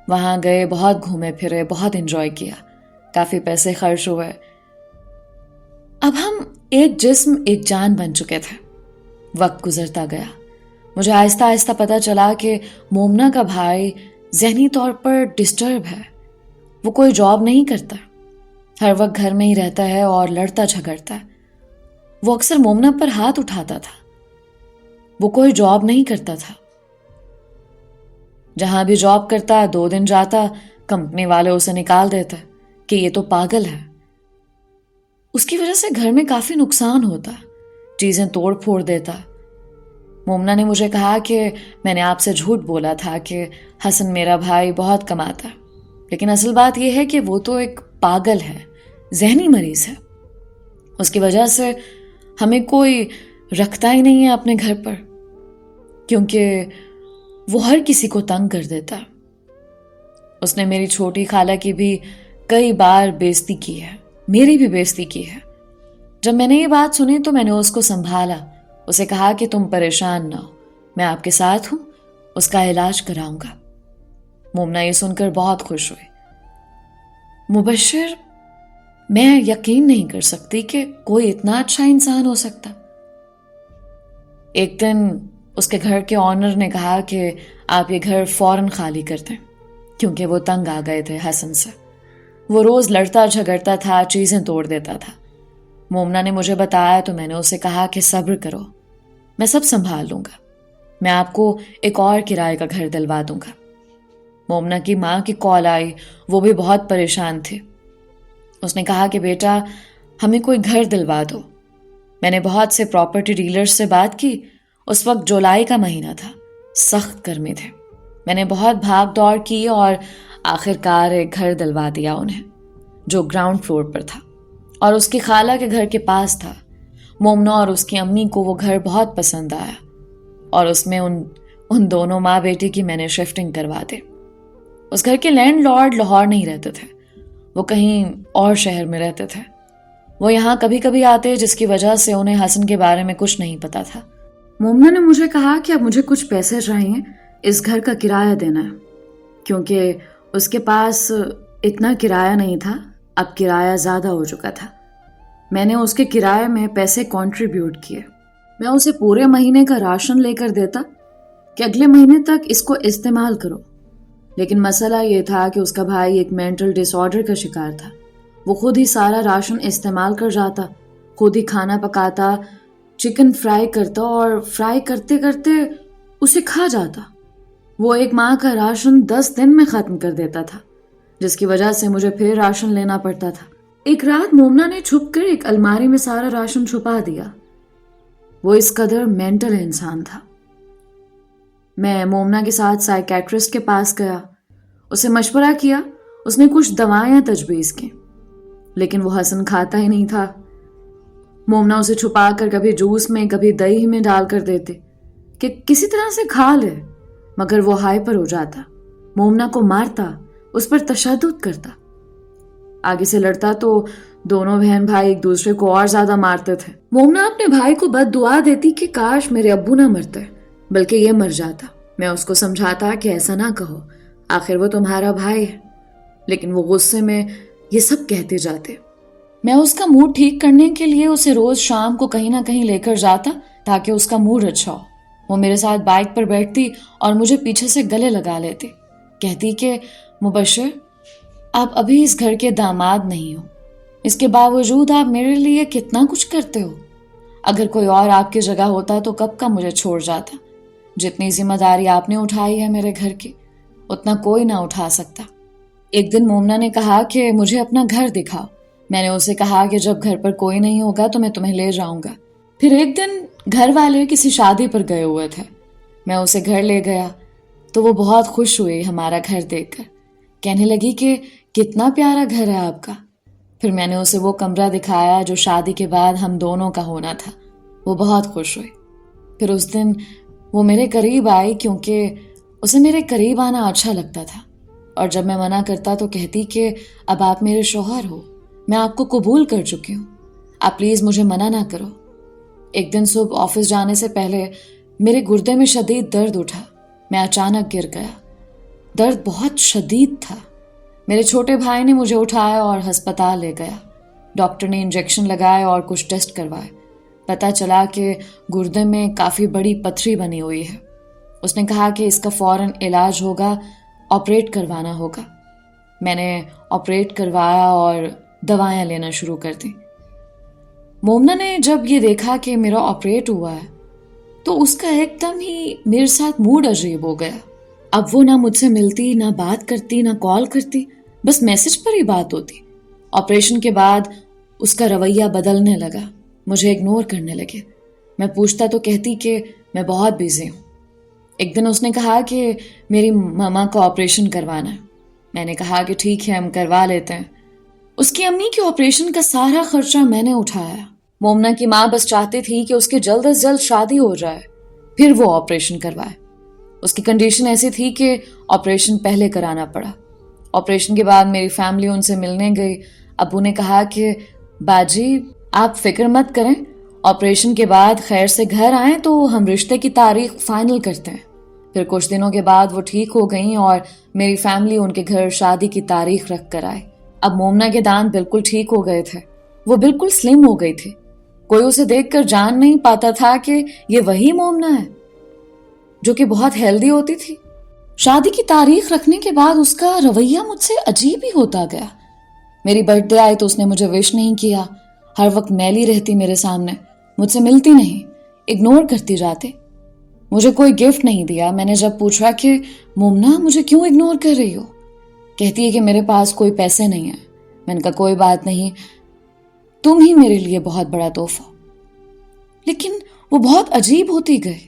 وہاں گئے، بہت گھومے پھرے، بہت انجوائے کیا، کافی پیسے خرچ ہوئے۔ اب ہم ایک جسم ایک جان بن چکے تھے۔ وقت گزرتا گیا، مجھے آہستہ آہستہ پتا چلا کہ مومنہ کا بھائی ذہنی طور پر ڈسٹرب ہے۔ وہ کوئی جاب نہیں کرتا، ہر وقت گھر میں ہی رہتا ہے اور لڑتا جھگڑتا ہے۔ وہ اکثر مومنہ پر ہاتھ اٹھاتا تھا۔ وہ کوئی جاب نہیں کرتا تھا، جہاں بھی جاب کرتا 2 دن جاتا، کمپنی والے اسے نکال دیتے کہ یہ تو پاگل ہے۔ اس کی وجہ سے گھر میں کافی نقصان ہوتا، چیزیں توڑ پھوڑ دیتا۔ مومنہ نے مجھے کہا کہ میں نے آپ سے جھوٹ بولا تھا کہ حسن میرا بھائی بہت کماتا ہے، لیکن اصل بات یہ ہے کہ وہ تو ایک پاگل ہے، ذہنی مریض ہے۔ اس کی وجہ سے ہمیں کوئی رکھتا ہی نہیں ہے اپنے گھر پر، کیونکہ وہ ہر کسی کو تنگ کر دیتا۔ اس نے میری چھوٹی خالہ کی بھی کئی بار بےزتی کی ہے، میری بھی بےزتی کی ہے۔ جب میں نے یہ بات سنی تو میں نے اس کو سنبھالا، اسے کہا کہ تم پریشان نہ ہو، میں آپ کے ساتھ ہوں، اس کا علاج کراؤں گا۔ مومنہ یہ سن کر بہت خوش ہوئی۔ مبشر، میں یقین نہیں کر سکتی کہ کوئی اتنا اچھا انسان ہو سکتا۔ ایک دن اس کے گھر کے آنر نے کہا کہ آپ یہ گھر فوراً خالی کر دیں، کیونکہ وہ تنگ آ گئے تھے حسن سے۔ وہ روز لڑتا جھگڑتا تھا، چیزیں توڑ دیتا تھا۔ مومنہ نے مجھے بتایا تو میں نے اسے کہا کہ صبر کرو، میں سب سنبھال لوں گا، میں آپ کو ایک اور کرائے کا گھر دلوا دوں گا۔ مومنہ کی ماں کی کال آئی، وہ بھی بہت پریشان تھی۔ اس نے کہا کہ بیٹا ہمیں کوئی گھر دلوا دو۔ میں نے بہت سے پراپرٹی ڈیلرز سے بات کی۔ اس وقت جولائی کا مہینہ تھا، سخت گرمی تھے۔ میں نے بہت بھاگ دوڑ کی اور آخر کار ایک گھر دلوا دیا انہیں، جو گراؤنڈ فلور پر تھا اور اس کی خالہ کے گھر کے پاس تھا۔ مومنہ اور اس کی امی کو وہ گھر بہت پسند آیا اور اس میں ان دونوں ماں بیٹی کی میں نے شفٹنگ کروا دی۔ اس گھر کے لینڈ لارڈ لاہور نہیں رہتے تھے، وہ کہیں اور شہر میں رہتے تھے۔ وہ یہاں کبھی کبھی آتے، جس کی وجہ سے انہیں حسن کے بارے میں کچھ نہیں پتا تھا۔ مومنہ نے مجھے کہا کہ اب مجھے کچھ پیسے چاہیے، اس گھر کا کرایہ دینا ہے، کیونکہ اس کے پاس اتنا کرایہ نہیں تھا، اب کرایہ زیادہ ہو چکا تھا۔ میں نے اس کے کرایے میں پیسے کنٹریبیوٹ کیے۔ میں اسے پورے مہینے کا راشن لے کر دیتا کہ اگلے مہینے تک اس کو استعمال کرو، لیکن مسئلہ یہ تھا کہ اس کا بھائی ایک مینٹل ڈس آرڈر کا شکار تھا۔ وہ خود ہی سارا راشن استعمال کر جاتا، خود ہی کھانا پکاتا، چکن فرائی کرتا اور فرائی کرتے کرتے اسے کھا جاتا۔ وہ ایک ماہ کا راشن 10 دن میں ختم کر دیتا تھا، جس کی وجہ سے مجھے پھر راشن لینا پڑتا تھا۔ ایک رات مومنہ نے چھپ کر ایک الماری میں سارا راشن چھپا دیا۔ وہ اس قدر مینٹل انسان تھا۔ میں مومنہ کے ساتھ سائیکیٹرسٹ کے پاس گیا، اسے مشورہ کیا، اس نے کچھ دوائیں تجویز کی، لیکن وہ حسن کھاتا ہی نہیں تھا۔ مومنہ اسے چھپا کر کبھی جوس میں کبھی دہی میں ڈال کر دیتے کہ کسی طرح سے کھا لے، مگر وہ ہائپر ہو جاتا، مومنہ کو مارتا، اس پر تشدد کرتا۔ آگے سے لڑتا تو دونوں بہن بھائی ایک دوسرے کو اور زیادہ مارتے تھے۔ مومنہ اپنے بھائی کو بد دعا دیتی کہ کاش میرے ابو نہ مرتے بلکہ یہ مر جاتا۔ میں اس کو سمجھاتا کہ ایسا نہ کہو، آخر وہ تمہارا بھائی ہے، لیکن وہ غصے میں یہ سب کہتے جاتے۔ میں اس کا موڈ ٹھیک کرنے کے لیے اسے روز شام کو کہیں نہ کہیں لے کر جاتا تاکہ اس کا موڈ اچھا ہو۔ وہ میرے ساتھ بائک پر بیٹھتی اور مجھے پیچھے سے گلے لگا لیتی، کہتی کہ مبشر آپ ابھی اس گھر کے داماد نہیں ہو، اس کے باوجود آپ میرے لیے کتنا کچھ کرتے ہو۔ اگر کوئی اور آپ کی جگہ ہوتا تو کب کا مجھے چھوڑ جاتا۔ جتنی ذمہ داری آپ نے اٹھائی ہے میرے گھر کی، اتنا کوئی نہ اٹھا سکتا۔ ایک دن مومنہ نے کہا کہ مجھے اپنا گھر دکھاؤ۔ میں نے اسے کہا کہ جب گھر پر کوئی نہیں ہوگا تو میں تمہیں لے جاؤں گا۔ پھر ایک دن گھر والے کسی شادی پر گئے ہوئے تھے، میں اسے گھر لے گیا تو وہ بہت خوش ہوئی ہمارا گھر دیکھ کر، کہنے لگی کہ کتنا پیارا گھر ہے آپ کا۔ پھر میں نے اسے وہ کمرہ دکھایا جو شادی کے بعد ہم دونوں کا ہونا تھا۔ وہ بہت خوش ہوئی۔ پھر اس دن وہ میرے قریب آئی کیونکہ اسے میرے قریب آنا اچھا لگتا تھا، اور جب میں منع کرتا تو کہتی کہ اب آپ میرے شوہر ہو، میں آپ کو قبول کر چکی ہوں، آپ پلیز مجھے منع نہ کرو۔ ایک دن صبح آفس جانے سے پہلے میرے گردے میں شدید درد اٹھا، میں اچانک گر گیا۔ درد بہت شدید تھا۔ میرے چھوٹے بھائی نے مجھے اٹھایا اور ہسپتال لے گیا۔ ڈاکٹر نے انجیکشن لگائے اور کچھ ٹیسٹ کروائے۔ پتہ چلا کہ گردے میں کافی بڑی پتھری بنی ہوئی ہے۔ اس نے کہا کہ اس کا فوراً علاج ہوگا، آپریٹ کروانا ہوگا۔ میں نے آپریٹ کروایا اور دوائیں لینا شروع کر دیں۔ مومنہ نے جب یہ دیکھا کہ میرا آپریٹ ہوا ہے تو اس کا ایک دم ہی میرے ساتھ موڈ عجیب ہو گیا۔ اب وہ نہ مجھ سے ملتی، نہ بات کرتی، نہ کال کرتی، بس میسج پر ہی بات ہوتی۔ آپریشن کے بعد اس کا رویہ بدلنے لگا، مجھے اگنور کرنے لگے۔ میں پوچھتا تو کہتی کہ میں بہت بیزی ہوں۔ ایک دن اس نے کہا کہ میری ماما کو آپریشن کروانا ہے۔ میں نے کہا کہ ٹھیک ہے ہم کروا لیتے ہیں۔ اس کی امی کے آپریشن کا سارا خرچہ میں نے اٹھایا۔ مومنہ کی ماں بس چاہتی تھی کہ اس کی جلد از جلد شادی ہو جائے، پھر وہ آپریشن کروائے۔ اس کی کنڈیشن ایسی تھی کہ آپریشن پہلے کرانا پڑا۔ آپریشن کے بعد میری فیملی ان سے ملنے گئی۔ ابو نے کہا کہ باجی آپ فکر مت کریں، آپریشن کے بعد خیر سے گھر آئیں تو ہم رشتے کی تاریخ فائنل کرتے ہیں۔ پھر کچھ دنوں کے بعد وہ ٹھیک ہو گئیں اور میری فیملی ان کے گھر شادی کی تاریخ رکھ کر آئے۔ اب مومنہ کے دانت بالکل ٹھیک ہو گئے تھے، وہ بالکل سلم ہو گئی تھی۔ کوئی اسے دیکھ کر جان نہیں پاتا تھا کہ یہ وہی مومنہ ہے جو کہ بہت ہیلدی ہوتی تھی۔ شادی کی تاریخ رکھنے کے بعد اس کا رویہ مجھ سے عجیب ہی ہوتا گیا۔ میری برتھ ڈے آئی تو اس نے مجھے وش نہیں کیا، ہر وقت میلی رہتی میرے سامنے، مجھ سے ملتی نہیں۔ اگنور کرتی جاتے. مجھے کوئی گفٹ نہیں دیا. میں نے جب پوچھا کہ مومنا مجھے کیوں اگنور کر رہی ہو، کہتی ہے کہ میرے پاس کوئی پیسے نہیں ہیں. میں نے کہا کوئی بات نہیں، تم ہی میرے لیے بہت بڑا تحفہ. لیکن وہ بہت عجیب ہوتی گئی،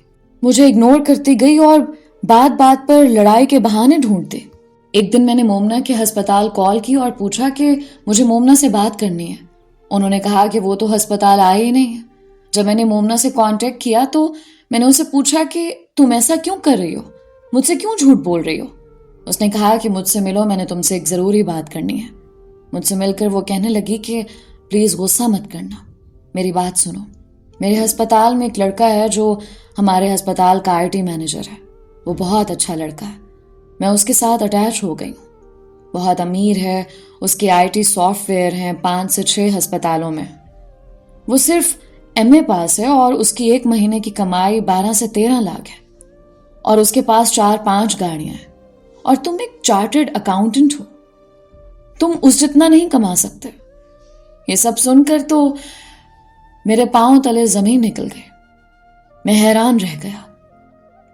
مجھے اگنور کرتی گئی اور بات بات پر لڑائی کے بہانے ڈھونڈتے. ایک دن میں نے مومنا کے ہسپتال کال کی اور پوچھا کہ مجھے مومنا سے بات کرنی ہے. انہوں نے کہا کہ وہ تو ہسپتال آئے ہی نہیں ہے. جب میں نے مومنا سے کانٹیکٹ کیا تو میں نے اسے پوچھا کہ تم ایسا کیوں کر رہی ہو، مجھ سے کیوں جھوٹ بول رہی ہو. اس نے کہا کہ مجھ سے ملو، میں نے تم سے ایک ضروری بات کرنی ہے. مجھ سے مل کر وہ کہنے لگی کہ پلیز غصہ مت کرنا، میری بات سنو. میرے ہسپتال میں ایک لڑکا ہے جو ہمارے ہسپتال کا IT مینیجر ہے. وہ بہت اچھا لڑکا ہے، میں اس کے ساتھ اٹیچ ہو گئی ہوں. بہت امیر ہے، اس کے IT سافٹ ویئر ہیں 5 سے 6 ہسپتالوں میں. وہ صرف MA پاس ہے اور اس کی 1 مہینے کی کمائی 12 سے 13 لاکھ ہے، اور اس کے پاس 4-5 گاڑیاں ہیں. اور تم ایک چارٹرڈ اکاؤنٹنٹ ہو، تم اس جتنا نہیں کما سکتے. یہ سب سن کر تو میرے پاؤں تلے زمین نکل گئے. میں حیران رہ گیا.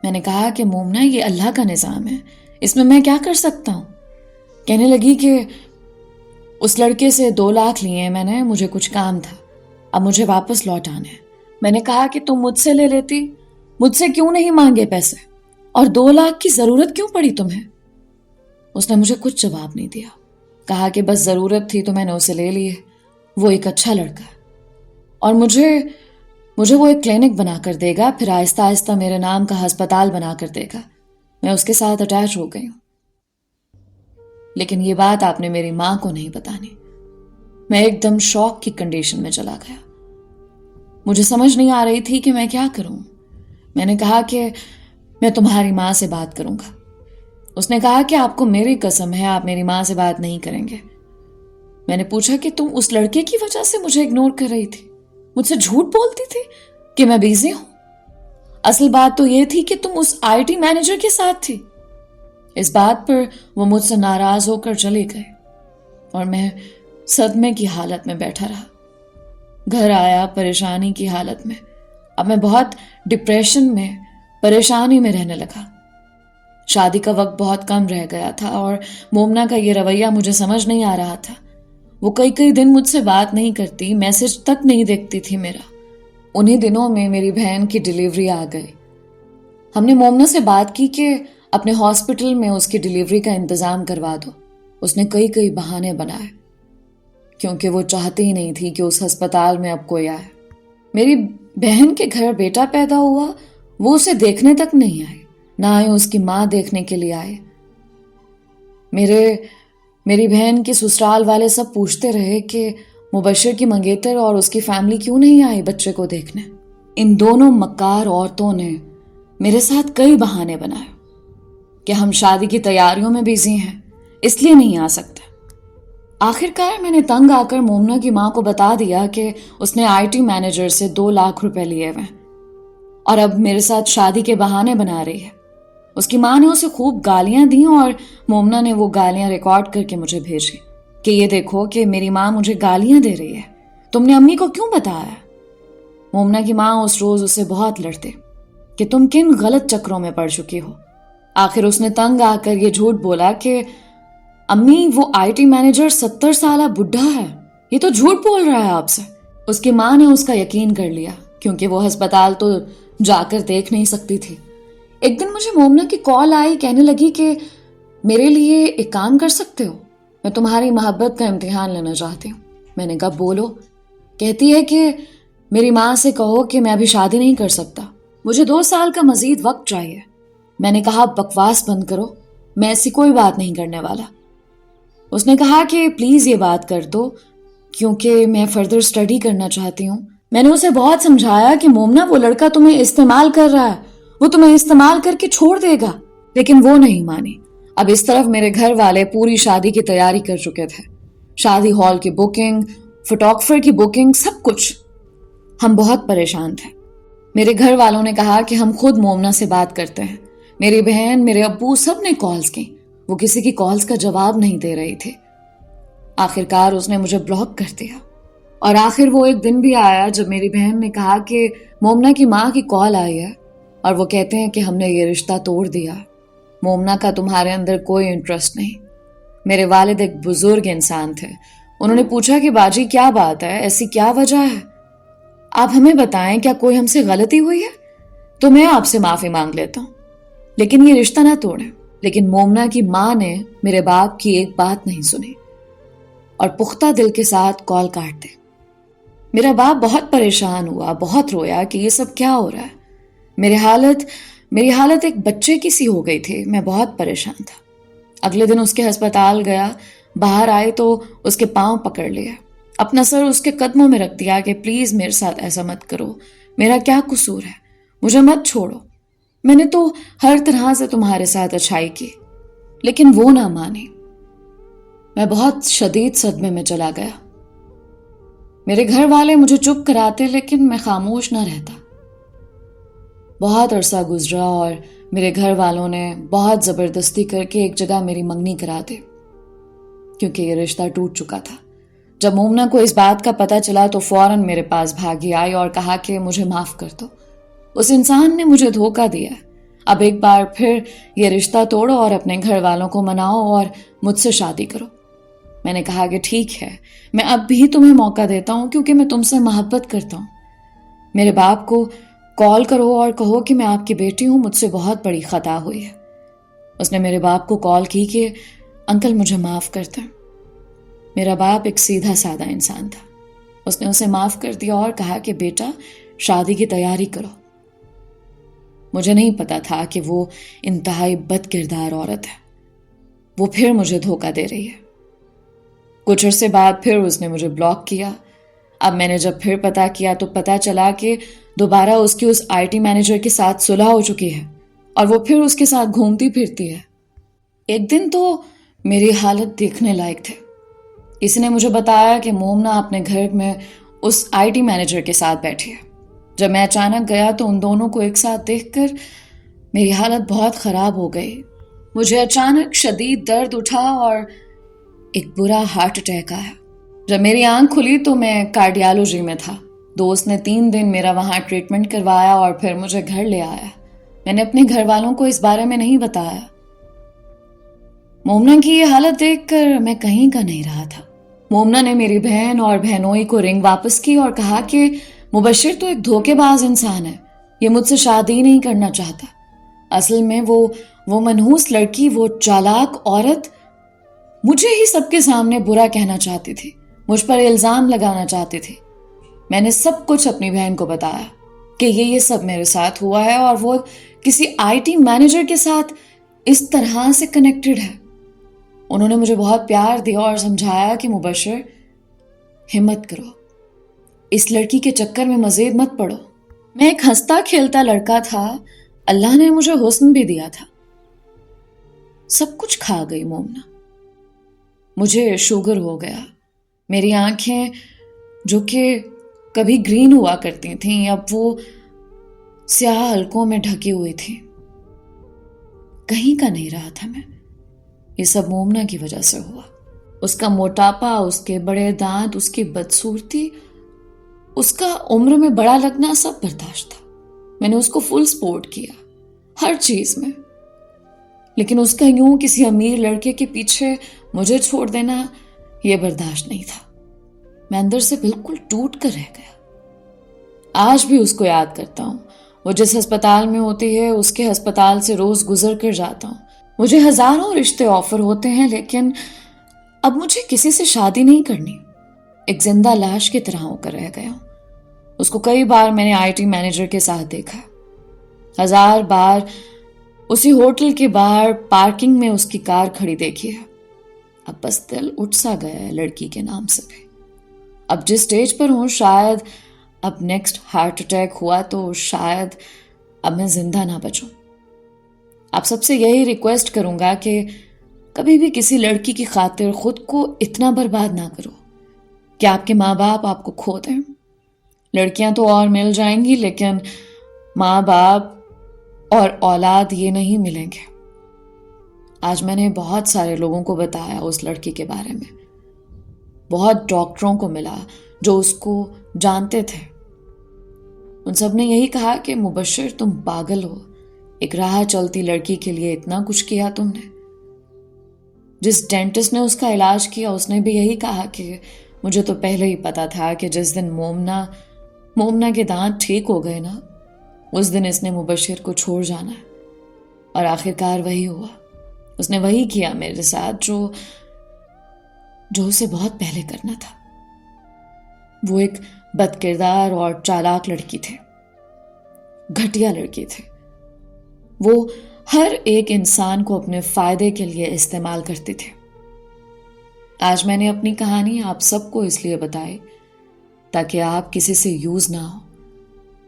میں نے کہا کہ مومنا یہ اللہ کا نظام ہے، اس میں کیا کر سکتا ہوں. کہنے لگی کہ اس لڑکے سے 2 لاکھ لیے میں نے، مجھے کچھ کام تھا، اب مجھے واپس لوٹ آنے ہیں. میں نے کہا کہ تم مجھ سے لے لیتی، مجھ سے کیوں نہیں مانگے پیسے، اور 2 لاکھ کی ضرورت کیوں پڑی تمہیں. اس نے مجھے کچھ جواب نہیں دیا. کہا کہ بس ضرورت تھی تو میں نے اسے لے لیے، وہ ایک اچھا لڑکا ہے اور مجھے وہ ایک کلینک بنا کر دے گا، پھر آہستہ آہستہ میرے نام کا ہسپتال بنا کر دے گا. میں اس کے ساتھ اٹیچ ہو گئی ہوں. لیکن یہ بات آپ نے میری ماں کو نہیں بتانی. میں ایک دم شوق کی کنڈیشن میں چلا گیا. مجھے سمجھ نہیں آ رہی تھی کہ میں کیا کروں. میں نے کہا کہ میں تمہاری ماں سے بات کروں گا. اس نے کہا کہ آپ کو میری قسم ہے آپ میری ماں سے بات نہیں کریں گے. میں نے پوچھا کہ تم اس لڑکے کی وجہ سے مجھے اگنور کر رہی تھی، مجھ سے جھوٹ بولتی تھی کہ میں بیزی ہوں. اصل بات تو یہ تھی کہ تم اس IT مینیجر کے ساتھ تھی. اس بات پر وہ مجھ سے ناراض ہو کر چلے گئے اور میں صدمے کی حالت میں بیٹھا رہا. گھر آیا پریشانی کی حالت میں. اب میں بہت ڈپریشن میں، پریشانی میں رہنے لگا. شادی کا وقت بہت کم رہ گیا تھا اور مومنا کا یہ رویہ مجھے سمجھ نہیں آ رہا تھا. وہ کئی دن مجھ سے بات نہیں کرتی، میسج تک نہیں دیکھتی تھی میرا. انہی دنوں میں میری بہن کی ڈیلیوری آ گئی. ہم نے مومنا سے بات کی کہ اپنے ہاسپٹل میں اس کی ڈیلیوری کا انتظام کروا دو. اس نے کئی بہانے بنائے کیونکہ وہ چاہتی ہی نہیں تھی کہ اس ہسپتال میں اب کوئی آئے. میری بہن کے گھر بیٹا پیدا ہوا، وہ اسے دیکھنے تک نہیں آئے، نہ آئے اس کی ماں دیکھنے کے لیے آئے. میری بہن کے سسرال والے سب پوچھتے رہے کہ مبشر کی منگیتر اور اس کی فیملی کیوں نہیں آئی بچے کو دیکھنے. ان دونوں مکار عورتوں نے میرے ساتھ کئی بہانے بنائے کہ ہم شادی کی تیاریوں میں بیزی ہیں، اس لیے نہیں آ سکتے. آخرکار میں نے تنگ آ کر مومنا کی ماں کو بتا دیا کہ اس نے IT مینیجر سے 2 لاکھ روپے لیے ہوئے اور اب میرے ساتھ شادی کے بہانے بنا رہی ہے. اس کی ماں نے اسے خوب گالیاں دیں اور مومنا نے وہ گالیاں ریکارڈ کر کے مجھے بھیجی کہ یہ دیکھو کہ میری ماں مجھے گالیاں دے رہی ہے، تم نے امی کو کیوں بتایا. مومنا کی ماں اس روز اسے بہت لڑتے کہ تم کن غلط چکروں میں پڑ چکی ہو. آخر اس نے تنگ آ کر یہ جھوٹ بولا کہ امی وہ IT مینیجر 70 سالہ بڈھا ہے، یہ تو جھوٹ بول رہا ہے آپ سے. اس کی ماں نے اس کا یقین کر لیا کیونکہ وہ ہسپتال تو جا کر دیکھ نہیں سکتی تھی. ایک دن مجھے مومنا کی کال آئی، کہنے لگی کہ میرے لیے ایک کام کر سکتے ہو، میں تمہاری محبت کا امتحان لینا چاہتی ہوں. میں نے کہا بولو. کہتی ہے کہ میری ماں سے کہو کہ میں ابھی شادی نہیں کر سکتا، مجھے 2 سال کا مزید وقت چاہیے. میں نے کہا بکواس بند کرو، میں ایسی کوئی بات نہیں کرنے والا. اس نے کہا کہ پلیز یہ بات کر دو کیونکہ میں فردر اسٹڈی کرنا چاہتی ہوں. میں نے اسے بہت سمجھایا کہ مومنا وہ لڑکا تمہیں استعمال کر رہا ہے، وہ تمہیں استعمال کر کے چھوڑ دے گا، لیکن وہ نہیں مانی. اب اس طرف میرے گھر والے پوری شادی کی تیاری کر چکے تھے، شادی ہال کی بکنگ، فوٹوگرافر کی بکنگ، سب کچھ. ہم بہت پریشان تھے. میرے گھر والوں نے کہا کہ ہم خود مومنا سے بات کرتے ہیں. میری بہن، میرے ابو سب نے کالز کی، وہ کسی کی کالز کا جواب نہیں دے رہی تھی. آخرکار اس نے مجھے بلاک کر دیا. اور آخر وہ ایک دن بھی آیا جب میری بہن نے کہا کہ مومنا کی ماں کی کال آئی ہے اور وہ کہتے ہیں کہ ہم نے یہ رشتہ توڑ دیا. مومنا کا تمہارے اندر کوئی انٹرسٹ نہیں. میرے والد ایک بزرگ انسان تھے. انہوں نے پوچھا کہ باجی کیا بات ہے, ایسی کیا وجہ ہے, آپ ہمیں بتائیں, کیا کوئی ہم سے غلطی ہوئی ہے تو میں آپ سے معافی مانگ لیتا ہوں, لیکن یہ رشتہ نہ توڑیں. لیکن مومنا کی ماں نے میرے باپ کی ایک بات نہیں سنی اور پختہ دل کے ساتھ کال کاٹ دے. میرا باپ بہت پریشان ہوا, بہت رویا کہ یہ سب کیا ہو رہا ہے. میری حالت ایک بچے کی سی ہو گئی تھی. میں بہت پریشان تھا. اگلے دن اس کے ہسپتال گیا. باہر آئے تو اس کے پاؤں پکڑ لیا, اپنا سر اس کے قدموں میں رکھ دیا کہ پلیز میرے ساتھ ایسا مت کرو, میرا کیا قصور ہے, مجھے مت چھوڑو, میں نے تو ہر طرح سے تمہارے ساتھ اچھائی کی. لیکن وہ نہ مانی. میں بہت شدید صدمے میں چلا گیا. میرے گھر والے مجھے چپ کراتے لیکن میں خاموش نہ رہتا. بہت عرصہ گزرا اور میرے گھر والوں نے بہت زبردستی کر کے ایک جگہ میری منگنی کرا دی, کیونکہ یہ رشتہ ٹوٹ چکا تھا. جب مومنا کو اس بات کا پتہ چلا تو فوراً میرے پاس بھاگی آئی اور کہا کہ مجھے معاف کر دو, اس انسان نے مجھے دھوکہ دیا. اب ایک بار پھر یہ رشتہ توڑو اور اپنے گھر والوں کو مناؤ اور مجھ سے شادی کرو. میں نے کہا کہ ٹھیک ہے, میں اب بھی تمہیں موقع دیتا ہوں کیونکہ میں تم سے محبت کرتا ہوں. میرے باپ کو کال کرو اور کہو کہ میں آپ کی بیٹی ہوں, مجھ سے بہت بڑی خطا ہوئی ہے. اس نے میرے باپ کو کال کی کہ انکل مجھے معاف کر دیں. میرا باپ ایک سیدھا سادہ انسان تھا. اس نے اسے معاف کر دیا اور کہا کہ بیٹا شادی کی تیاری کرو. مجھے نہیں پتا تھا کہ وہ انتہائی بد کردار عورت ہے. وہ پھر مجھے دھوکہ دے رہی ہے. کچھ عرصے بعد پھر اس نے مجھے بلاک کیا. اب میں نے جب پھر پتا کیا تو پتا چلا کہ دوبارہ اس کی اس IT مینیجر کے ساتھ صلح ہو چکی ہے اور وہ پھر اس کے ساتھ گھومتی پھرتی ہے. ایک دن تو میری حالت دیکھنے لائق تھے. کسی نے مجھے بتایا کہ مومنا اپنے گھر میں اس IT مینیجر کے ساتھ بیٹھی ہے. جب میں اچانک گیا تو ان دونوں کو ایک ساتھ دیکھ کر میری حالت بہت خراب ہو گئی. مجھے اچانک شدید درد اٹھا اور ایک برا ہارٹ اٹیک آیا. جب میری آنکھ کھلی تو میں کارڈیالوجی میں تھا. دوست نے 3 دن میرا وہاں ٹریٹمنٹ کروایا اور پھر مجھے گھر لے آیا. میں نے اپنے گھر والوں کو اس بارے میں نہیں بتایا. مومنا کی یہ حالت دیکھ کر میں کہیں کا نہیں رہا تھا. مومنا نے میری بہن اور بہنوئی کو رنگ واپس کی اور کہا کہ مبشر تو ایک دھوکے باز انسان ہے, یہ مجھ سے شادی نہیں کرنا چاہتا. اصل میں وہ منحوس لڑکی, وہ چالاک عورت مجھے ہی سب کے سامنے برا کہنا چاہتی تھی, مجھ پر الزام لگانا چاہتی تھی. میں نے سب کچھ اپنی بہن کو بتایا کہ یہ سب میرے ساتھ ہوا ہے اور وہ کسی IT مینیجر کے ساتھ اس طرح سے کنیکٹڈ ہے. انہوں نے مجھے بہت پیار دیا اور سمجھایا کہ مبشر ہمت کرو, اس لڑکی کے چکر میں مزید مت پڑو. میں ایک ہنستا کھیلتا لڑکا تھا, اللہ نے مجھے حسن بھی دیا تھا. سب کچھ کھا گئی مومنا. مجھے شوگر ہو گیا. میری آنکھیں جو کہ کبھی گرین ہوا کرتی تھیں اب وہ سیاہ حلقوں میں ڈھکی ہوئی تھی. کہیں کا نہیں رہا تھا میں. یہ سب مومنا کی وجہ سے ہوا. اس کا موٹاپا, اس کے بڑے دانت, اس کی بدصورتی, اس کا عمر میں بڑا لگنا, سب برداشت تھا. میں نے اس کو فل سپورٹ کیا ہر چیز میں. لیکن اس کا یوں کسی امیر لڑکے کے پیچھے مجھے چھوڑ دینا یہ برداشت نہیں تھا. میں اندر سے بالکل ٹوٹ کر رہ گیا. آج بھی اس کو یاد کرتا ہوں. وہ جس ہسپتال میں ہوتی ہے اس کے ہسپتال سے روز گزر کر جاتا ہوں. مجھے ہزاروں رشتے آفر ہوتے ہیں لیکن اب مجھے کسی سے شادی نہیں کرنی. ایک زندہ لاش کی طرح ہو کر رہ گیا ہوں. اس کو کئی بار میں نے IT مینیجر کے ساتھ دیکھا, 1000 بار اسی ہوٹل کے باہر پارکنگ میں اس کی کار کھڑی دیکھی ہے. اب بس دل اٹھ سا گیا ہے لڑکی کے نام سے بھی. اب جس سٹیج پر ہوں, شاید اب نیکسٹ ہارٹ اٹیک ہوا تو شاید اب میں زندہ نہ بچوں. آپ سب سے یہی ریکویسٹ کروں گا کہ کبھی بھی کسی لڑکی کی خاطر خود کو اتنا برباد نہ کرو کہ آپ کے ماں باپ آپ کو کھو دیں. لڑکیاں تو اور مل جائیں گی لیکن ماں باپ اور اولاد یہ نہیں ملیں گے. آج میں نے بہت سارے لوگوں کو بتایا اس لڑکی کے بارے میں. بہت ڈاکٹروں کو ملا جو اس کو جانتے تھے. ان سب نے یہی کہا کہ مبشر تم پاگل ہو، ایک راہ چلتی لڑکی کے لیے اتنا کچھ کیا تم نے۔ جس ڈینٹسٹ نے اس کا علاج کیا اس نے بھی یہی کہا کہ مجھے تو پہلے ہی پتا تھا کہ جس دن مومنا کے دانت ٹھیک ہو گئے نا، اس دن اس نے مبشر کو چھوڑ جانا ہے۔ اور آخرکار وہی ہوا، اس نے وہی کیا میرے ساتھ جو اسے بہت پہلے کرنا تھا۔ وہ ایک بد کردار اور چالاک لڑکی تھے، گھٹیا لڑکی تھے۔ وہ ہر ایک انسان کو اپنے فائدے کے لیے استعمال کرتی تھی۔ آج میں نے اپنی کہانی آپ سب کو اس لیے بتائی تاکہ آپ کسی سے یوز نہ ہو۔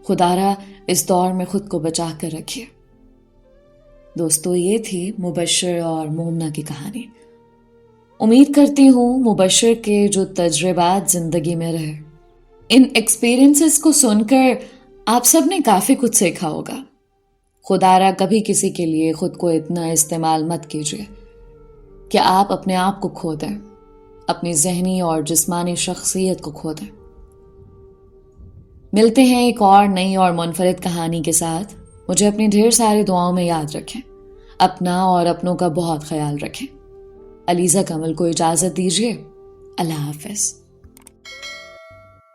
خدارا اس دور میں خود کو بچا کر رکھیے۔ دوستو، یہ تھی مبشر اور مومنا کی کہانی۔ امید کرتی ہوں مبشر کے جو تجربات زندگی میں رہے، ان ایکسپیرینسز کو سن کر آپ سب نے کافی کچھ سیکھا ہوگا۔ خدارا کبھی کسی کے لیے خود کو اتنا استعمال مت کیجیے کہ آپ اپنے آپ کو کھو دیں، اپنی ذہنی اور جسمانی شخصیت کو کھو دیں۔ ملتے ہیں ایک اور نئی اور منفرد کہانی کے ساتھ۔ مجھے اپنی ڈھیر ساری دعاؤں میں یاد رکھیں، اپنا اور اپنوں کا بہت خیال رکھیں۔ علیزہ کمل کو اجازت دیجیے۔ اللہ حافظ۔